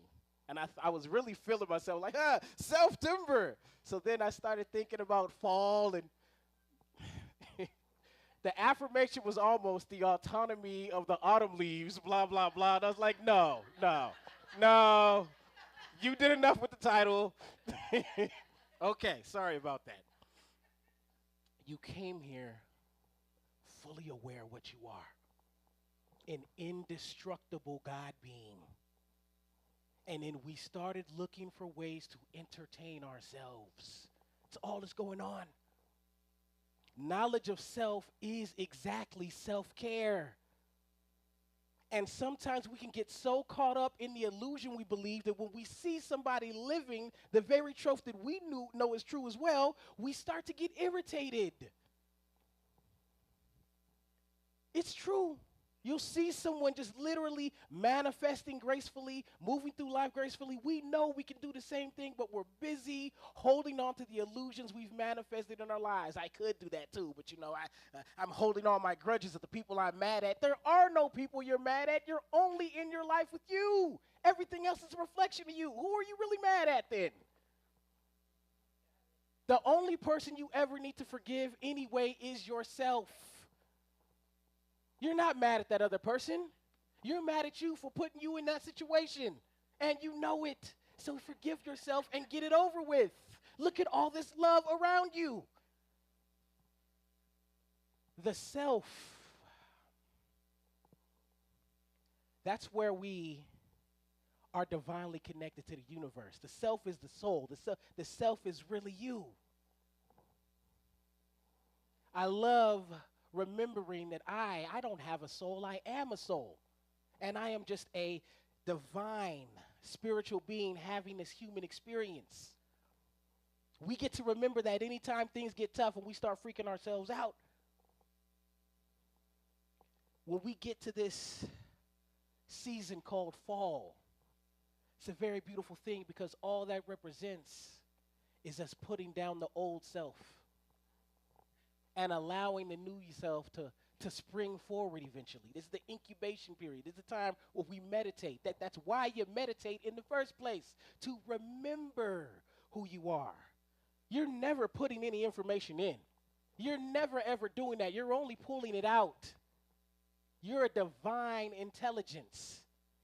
And I was really feeling myself like, September. So then I started thinking about fall, and the affirmation was almost the autonomy of the autumn leaves, blah, blah, blah. And I was like, no. You did enough with the title. Okay, sorry about that. You came here fully aware of what you are, an indestructible God being. And then we started looking for ways to entertain ourselves. That's all that's going on. Knowledge of self is exactly self-care. And sometimes we can get so caught up in the illusion we believe that when we see somebody living the very truth that we know is true as well, we start to get irritated. It's true. You'll see someone just literally manifesting gracefully, moving through life gracefully. We know we can do the same thing, but we're busy holding on to the illusions we've manifested in our lives. I could do that too, but I'm holding on my grudges of the people I'm mad at. There are no people you're mad at. You're only in your life with you. Everything else is a reflection of you. Who are you really mad at then? The only person you ever need to forgive anyway is yourself. You're not mad at that other person. You're mad at you for putting you in that situation. And you know it. So forgive yourself and get it over with. Look at all this love around you. The self. That's where we are divinely connected to the universe. The self is the soul. The self is really you. I love remembering that I don't have a soul, I am a soul. And I am just a divine spiritual being having this human experience. We get to remember that anytime things get tough and we start freaking ourselves out. When we get to this season called fall, it's a very beautiful thing because all that represents is us putting down the old self and allowing the new self to to spring forward eventually. This is the incubation period. This is the time where we meditate. That's why you meditate in the first place, to remember who you are. You're never putting any information in. You're never, ever doing that. You're only pulling it out. You're a divine intelligence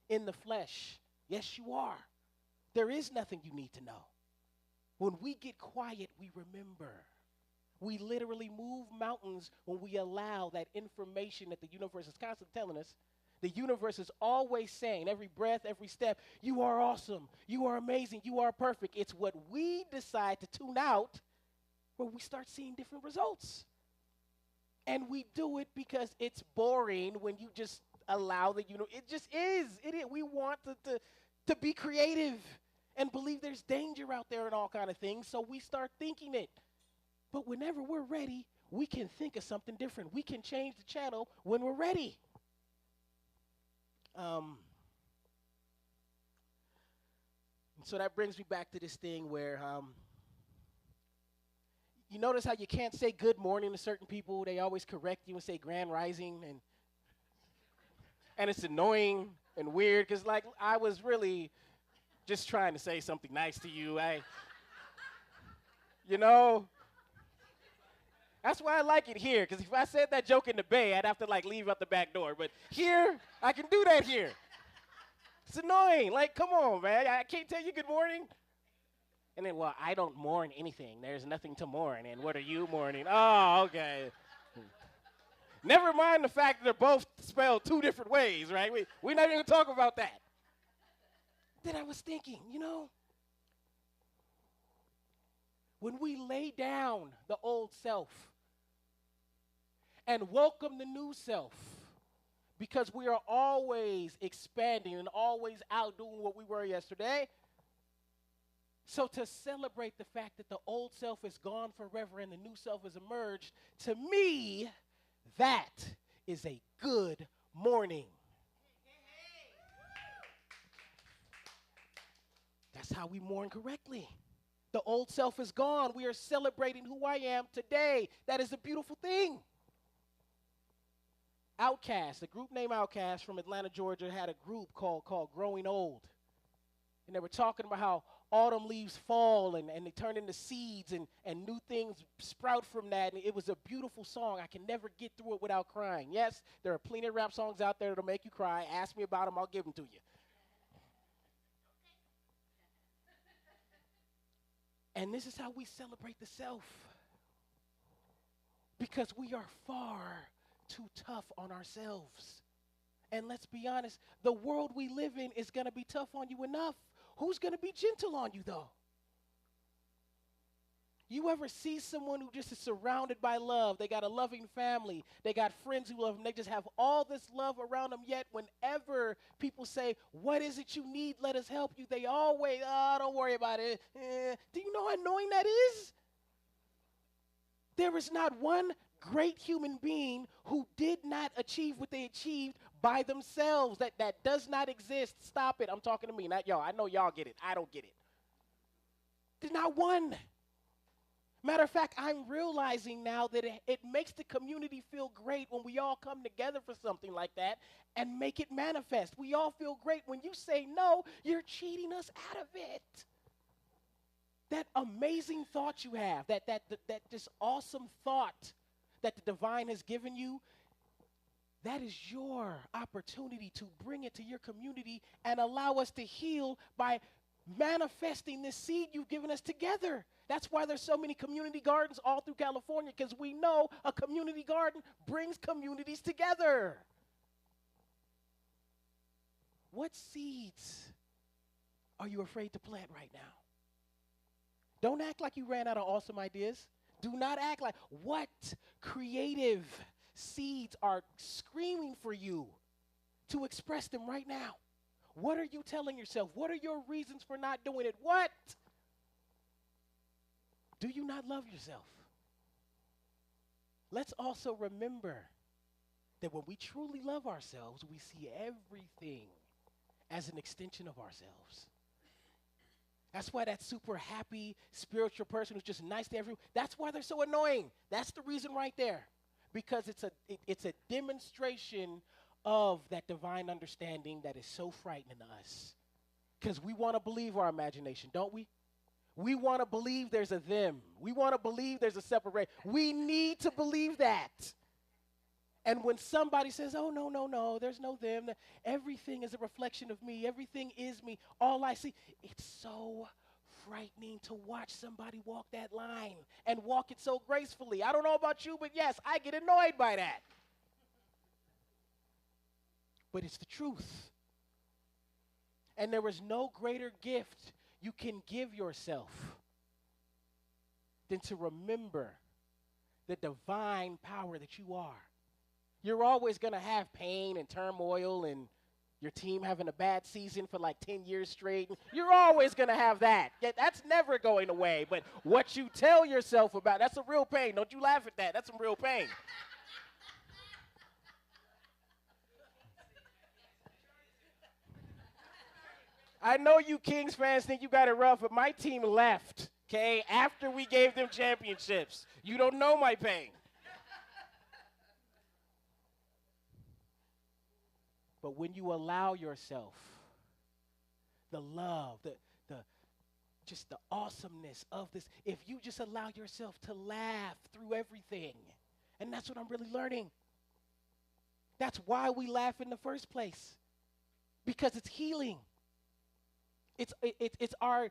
in the flesh. Yes, you are. There is nothing you need to know. When we get quiet, we remember. We literally move mountains when we allow that information that the universe is constantly telling us. The universe is always saying, every breath, every step, you are awesome, you are amazing, you are perfect. It's what we decide to tune out where we start seeing different results. And we do it because it's boring when you just allow the universe. It just is. We want to be creative and believe there's danger out there and all kind of things, so we start thinking it. But whenever we're ready, we can think of something different. We can change the channel when we're ready. So that brings me back to this thing where you notice how you can't say good morning to certain people. They always correct you and say grand rising, and it's annoying and weird because, like, I was really just trying to say something nice to you. You know, that's why I like it here, because if I said that joke in the Bay, I'd have to, like, leave out the back door. But here, I can do that here. It's annoying. Like, come on, man. I can't tell you good morning. And then, well, I don't mourn anything. There's nothing to mourn. And what are you mourning? Oh, okay. Never mind the fact that they're both spelled two different ways, right? We're not even going to talk about that. Then I was thinking, you know, when we lay down the old self and welcome the new self, because we are always expanding and always outdoing what we were yesterday. So to celebrate the fact that the old self is gone forever and the new self has emerged, to me, that is a good morning. That's how we mourn correctly. The old self is gone. We are celebrating who I am today. That is a beautiful thing. Outkast, a group named Outkast from Atlanta, Georgia, had a group called Growing Old. And they were talking about how autumn leaves fall and they turn into seeds and new things sprout from that. And it was a beautiful song. I can never get through it without crying. Yes, there are plenty of rap songs out there that'll make you cry. Ask me about them, I'll give them to you. And this is how we celebrate the self. Because we are far too tough on ourselves. And let's be honest, the world we live in is going to be tough on you enough. Who's going to be gentle on you, though? You ever see someone who just is surrounded by love? They got a loving family. They got friends who love them. They just have all this love around them, yet whenever people say, what is it you need? Let us help you. They always, don't worry about it. Do you know how annoying that is? There is not one great human being who did not achieve what they achieved by themselves. That does not exist. Stop it. I'm talking to me, not y'all. I know y'all get it. I don't get it. There's not one. Matter of fact, I'm realizing now that it makes the community feel great when we all come together for something like that and make it manifest. We all feel great. When you say no, you're cheating us out of it. That amazing thought you have, that just awesome thought that the divine has given you, that is your opportunity to bring it to your community and allow us to heal by manifesting this seed you've given us together. That's why there's so many community gardens all through California, because we know a community garden brings communities together. What seeds are you afraid to plant right now? Don't act like you ran out of awesome ideas. Do not act like, what creative seeds are screaming for you to express them right now? What are you telling yourself? What are your reasons for not doing it? What? Do you not love yourself? Let's also remember that when we truly love ourselves, we see everything as an extension of ourselves. That's why that super happy spiritual person who's just nice to everyone, that's why they're so annoying. That's the reason right there. because it's a demonstration of that divine understanding that is so frightening to us. Because we want to believe our imagination, don't we? We want to believe there's a them. We want to believe there's a separation. We need to believe that. And when somebody says, oh, no, no, no, there's no them, everything is a reflection of me, everything is me, all I see, it's so frightening to watch somebody walk that line and walk it so gracefully. I don't know about you, but yes, I get annoyed by that. But it's the truth. And there is no greater gift you can give yourself than to remember the divine power that you are. You're always going to have pain and turmoil and your team having a bad season for like 10 years straight. You're always going to have that. Yeah, that's never going away. But what you tell yourself about, that's a real pain. Don't you laugh at that. That's some real pain. I know you Kings fans think you got it rough, but my team left, okay, after we gave them championships. You don't know my pain. But when you allow yourself the love, just the awesomeness of this, if you just allow yourself to laugh through everything, and that's what I'm really learning. That's why we laugh in the first place, because it's healing. It's our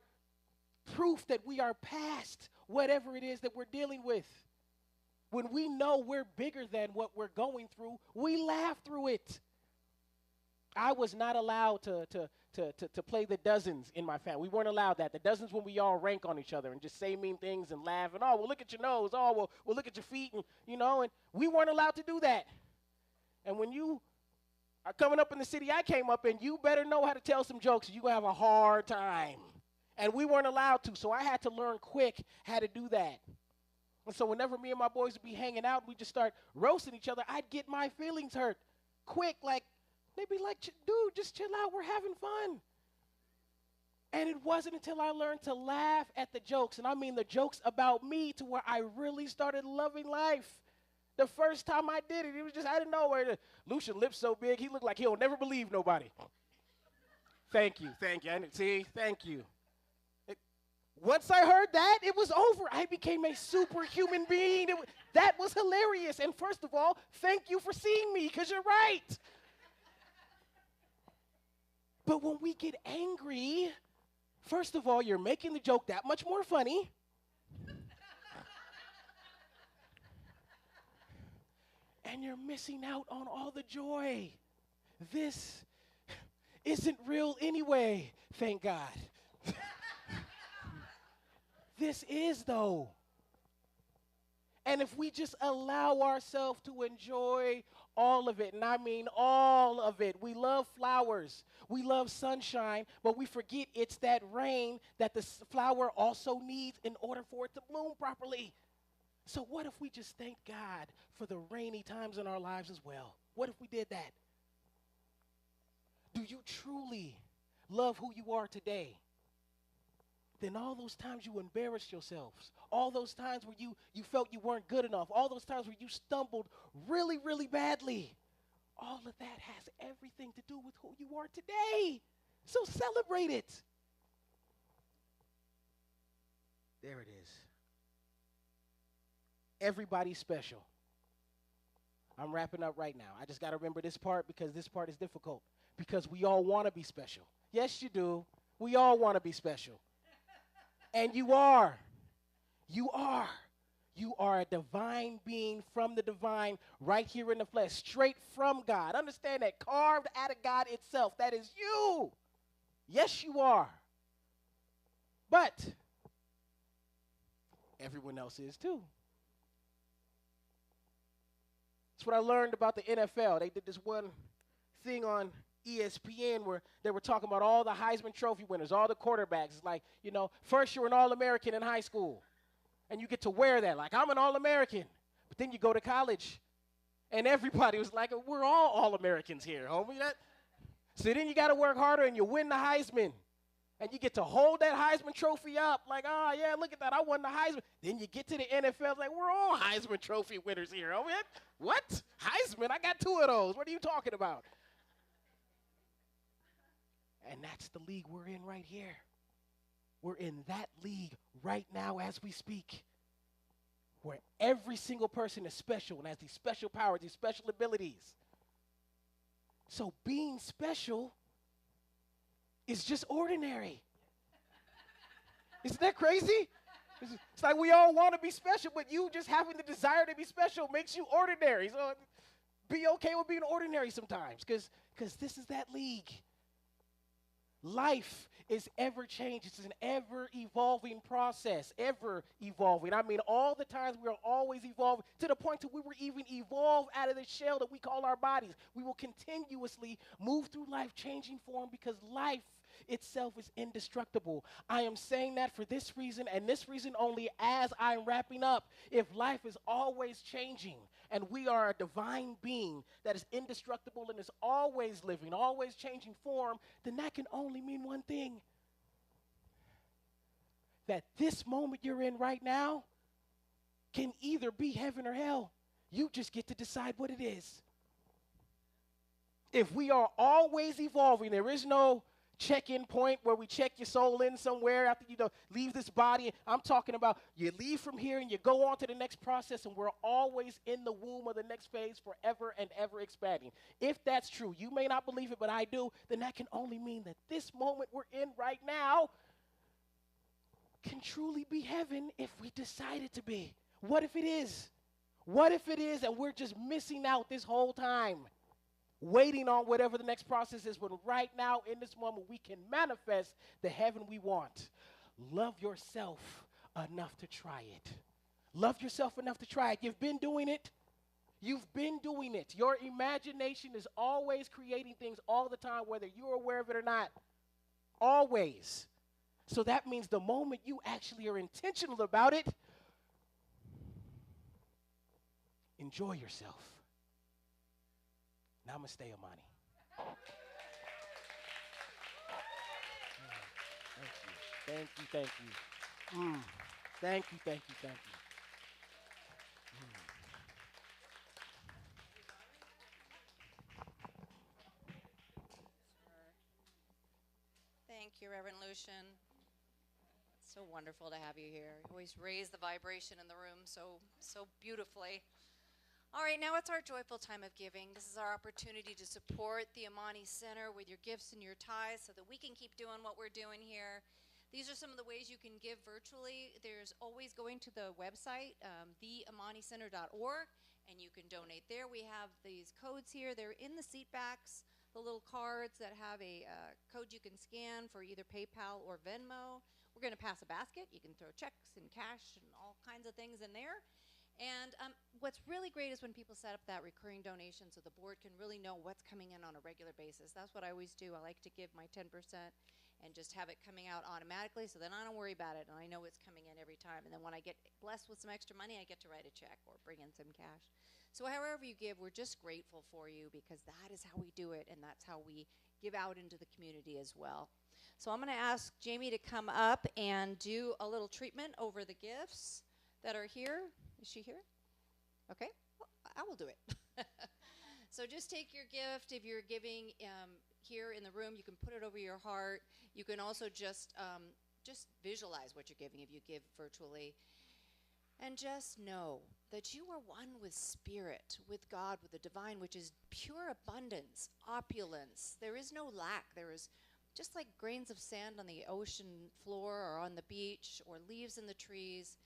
proof that we are past whatever it is that we're dealing with. When we know we're bigger than what we're going through, we laugh through it. I was not allowed to play the dozens in my family. We weren't allowed that. The dozens when we all rank on each other and just say mean things and laugh and, oh, well, look at your nose. Oh, well, look at your feet. And, and we weren't allowed to do that. And when you are coming up in the city I came up in, you better know how to tell some jokes or you're going to have a hard time. And we weren't allowed to, so I had to learn quick how to do that. And so whenever me and my boys would be hanging out, we just start roasting each other, I'd get my feelings hurt quick, like, they'd be like, dude, just chill out. We're having fun. And it wasn't until I learned to laugh at the jokes, and I mean the jokes about me, to where I really started loving life. The first time I did it, it was just, I didn't know where Lucian lips so big, he looked like he'll never believe nobody. Thank you. Thank you. Once I heard that, it was over. I became a superhuman being. That was hilarious. And first of all, thank you for seeing me, because you're right. But when we get angry, first of all, you're making the joke that much more funny. And you're missing out on all the joy. This isn't real anyway, thank God. This is, though. And if we just allow ourselves to enjoy all of it, and I mean all of it. We love flowers. We love sunshine, but we forget it's that rain that the flower also needs in order for it to bloom properly. So what if we just thank God for the rainy times in our lives as well? What if we did that? Do you truly love who you are today? Then all those times you embarrassed yourselves, all those times where you felt you weren't good enough, all those times where you stumbled really, really badly, all of that has everything to do with who you are today. So celebrate it. There it is. Everybody's special. I'm wrapping up right now. I just got to remember this part, because this part is difficult, because we all want to be special. Yes, you do. We all want to be special. And you are. You are. You are a divine being from the divine, right here in the flesh, straight from God. Understand that, carved out of God itself. That is you. Yes, you are. But everyone else is too. That's what I learned about the NFL. They did this one thing on ESPN where they were talking about all the Heisman Trophy winners, all the quarterbacks. It's like, first you're an All-American in high school, and you get to wear that, like, I'm an All-American. But then you go to college, and everybody was like, we're all All-Americans here, homie. So then you got to work harder, and you win the Heisman. and you get to hold that Heisman Trophy up like, oh, yeah, look at that. I won the Heisman. Then you get to the NFL, like, we're all Heisman Trophy winners here. Oh, man, what? Heisman? I got 2 of those. What are you talking about? And that's the league we're in right here. We're in that league right now as we speak, where every single person is special and has these special powers, these special abilities. So being special is just ordinary. Isn't that crazy? It's like we all want to be special, but you just having the desire to be special makes you ordinary. So be okay with being ordinary sometimes, because this is that league. Life is ever changing. It's an ever-evolving process, ever-evolving. I mean, all the times we are always evolving to the point that we will even evolve out of the shell that we call our bodies. We will continuously move through life changing form because life itself is indestructible. I am saying that for this reason and this reason only as I'm wrapping up. If life is always changing and we are a divine being that is indestructible and is always living, always changing form, then that can only mean one thing. That this moment you're in right now can either be heaven or hell. You just get to decide what it is. If we are always evolving, there is no check-in point where we check your soul in somewhere after you leave this body. I'm talking about you leave from here and you go on to the next process, and we're always in the womb of the next phase forever and ever expanding. If that's true, you may not believe it, but I do, then that can only mean that this moment we're in right now can truly be heaven if we decide it to be. What if it is? What if it is and we're just missing out this whole time? Waiting on whatever the next process is, when right now in this moment we can manifest the heaven we want. Love yourself enough to try it. Love yourself enough to try it. You've been doing it. You've been doing it. Your imagination is always creating things all the time, whether you're aware of it or not. Always. So that means the moment you actually are intentional about it, enjoy yourself. Namaste, Amani. Thank you. Thank you. Thank you. Thank you. Thank you, Reverend Lucian. It's so wonderful to have you here. You always raise the vibration in the room so beautifully. All right, now it's our joyful time of giving. This is our opportunity to support the Amani Center with your gifts and your tithes so that we can keep doing what we're doing here. These are some of the ways you can give virtually. There's always going to the website, theamanicenter.org, and you can donate there. We have these codes here. They're in the seat backs, the little cards that have a code you can scan for either PayPal or Venmo. We're going to pass a basket. You can throw checks and cash and all kinds of things in there. And what's really great is when people set up that recurring donation so the board can really know what's coming in on a regular basis. That's what I always do. I like to give my 10% and just have it coming out automatically, so then I don't worry about it, and I know it's coming in every time. And then when I get blessed with some extra money, I get to write a check or bring in some cash. So however you give, we're just grateful for you, because that is how we do it, and that's how we give out into the community as well. So I'm going to ask Jamie to come up and do a little treatment over the gifts that are here. Is she here? Okay, well, I will do it. So just take your gift. If you're giving here in the room, you can put it over your heart. You can also just visualize what you're giving if you give virtually. And just know that you are one with Spirit, with God, with the divine, which is pure abundance, opulence. There is no lack. There is just like grains of sand on the ocean floor or on the beach or leaves in the trees.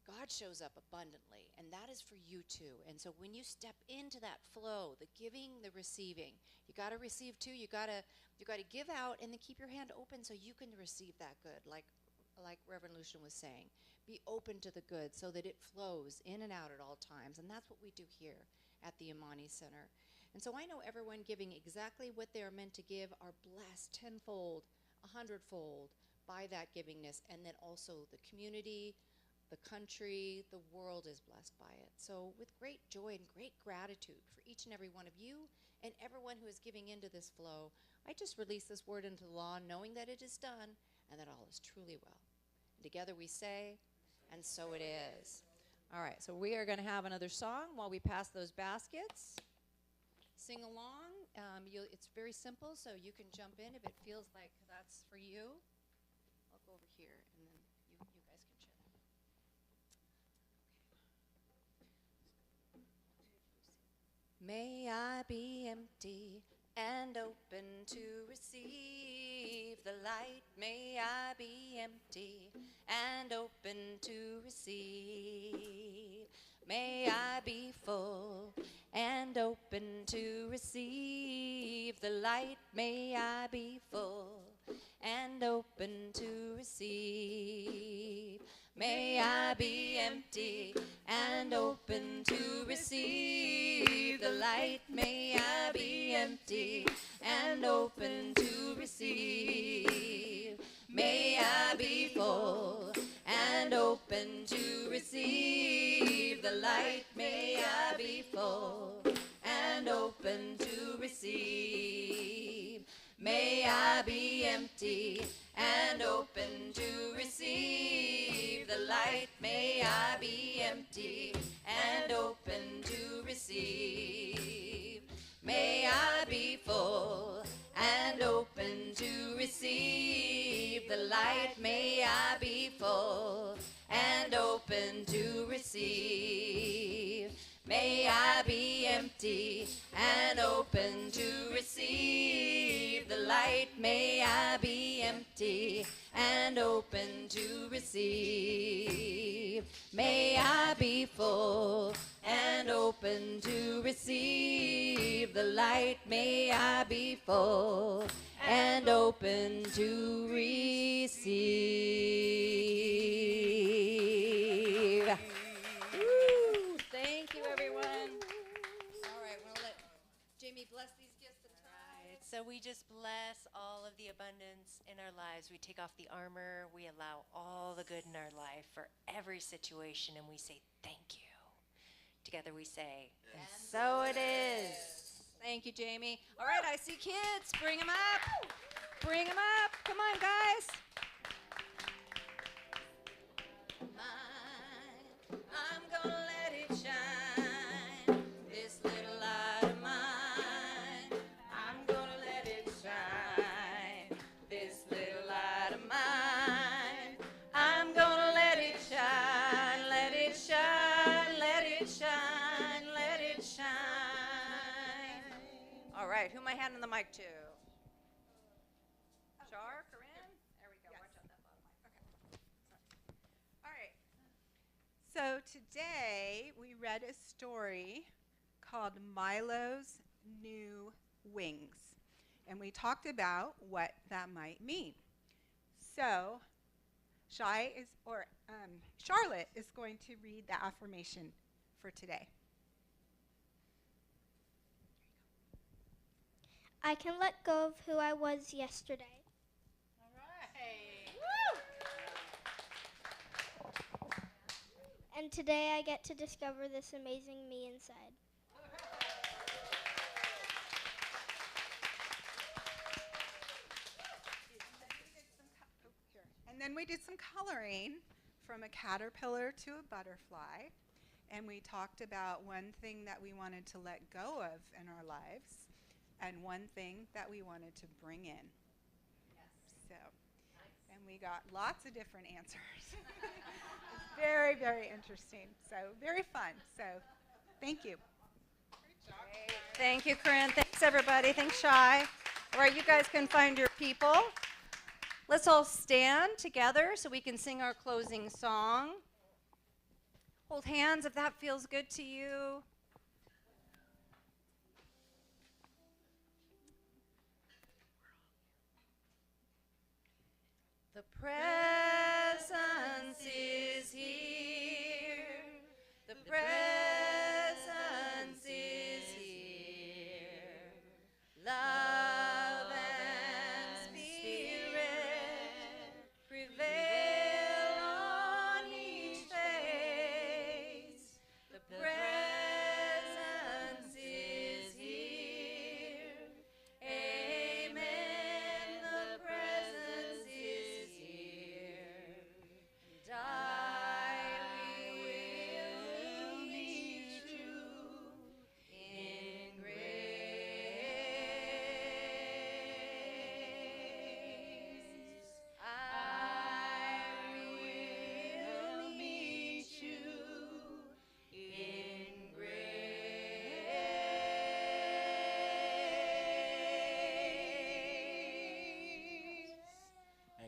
God shows up abundantly, and that is for you too. And so when you step into that flow, the giving, the receiving, you got to receive too. You got to give out, and then keep your hand open so you can receive that good, like Reverend Lucian was saying. Be open to the good so that it flows in and out at all times, and that's what we do here at the Amani Center. And so I know everyone giving exactly what they are meant to give are blessed tenfold, 100-fold by that givingness, and then also the community, the country, the world is blessed by it. So with great joy and great gratitude for each and every one of you and everyone who is giving into this flow, I just release this word into the law, knowing that it is done, and that all is truly well. And together we say, and so it is. All right, so we are going to have another song while we pass those baskets. Sing along. It's very simple, so you can jump in if it feels like that's for you. I'll go over here, and then you guys can share that. May I be empty and open to receive the light. May I be empty and open to receive. May I be full and open to receive the light. May I be full and open to receive. May I be empty and open to receive the light. May I be empty and open to receive. May I be full and open to receive the light. May I be full and open to receive. May I be empty and open to receive the light. May I be empty and open to receive. May I be full and open to receive the light. May I be full and open to receive. May I be empty and open to receive the light. May I be empty and open to receive. May I be full and open to receive the light. May I be full and open to receive. Woo! Thank you, everyone. All right, we'll let Jamie bless these gifts and Right. So we just bless all of the abundance in our lives. We take off the armor. We allow all the good in our life for every situation, and we say thank you. Together we say, and so it is. Thank you, Jamie. All right, I see kids. Bring them up. Bring them up. Come on, guys. I'm gonna let it shine. This little light of mine. I'm gonna let it shine. This little light of mine. I'm gonna let it shine. Let it shine. Let it shine. Let it shine. All right, who am I handing the mic to? Char, Corinne? There we go. Yes. Watch out that bottom mic. Okay. All right. So today we read a story called Milo's New Wings, and we talked about what that might mean. So Charlotte is going to read the affirmation for today. I can let go of who I was yesterday. All right. And today I get to discover this amazing me inside. And then we did some coloring from a caterpillar to a butterfly. And we talked about one thing that we wanted to let go of in our lives and one thing that we wanted to bring in. So, and we got lots of different answers. It's very, very interesting. So very fun. So thank you. Thank you, Corinne. Thanks, everybody. Thanks, Shai. All right, you guys can find your people. Let's all stand together so we can sing our closing song. Hold hands if that feels good to you. The presence is here. The presence is here. Love and spirit prevail on each face. The presence is here. Amen. The presence is here.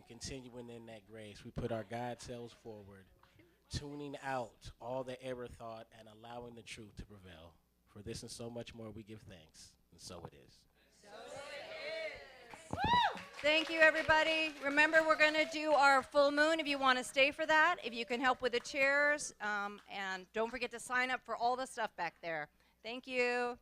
continuing in that grace. We put our God selves forward, tuning out all the error thought and allowing the truth to prevail. For this and so much more, we give thanks, and so it is. Thank you, everybody. Remember, we're going to do our full moon if you want to stay for that, if you can help with the chairs. And don't forget to sign up for all the stuff back there. Thank you.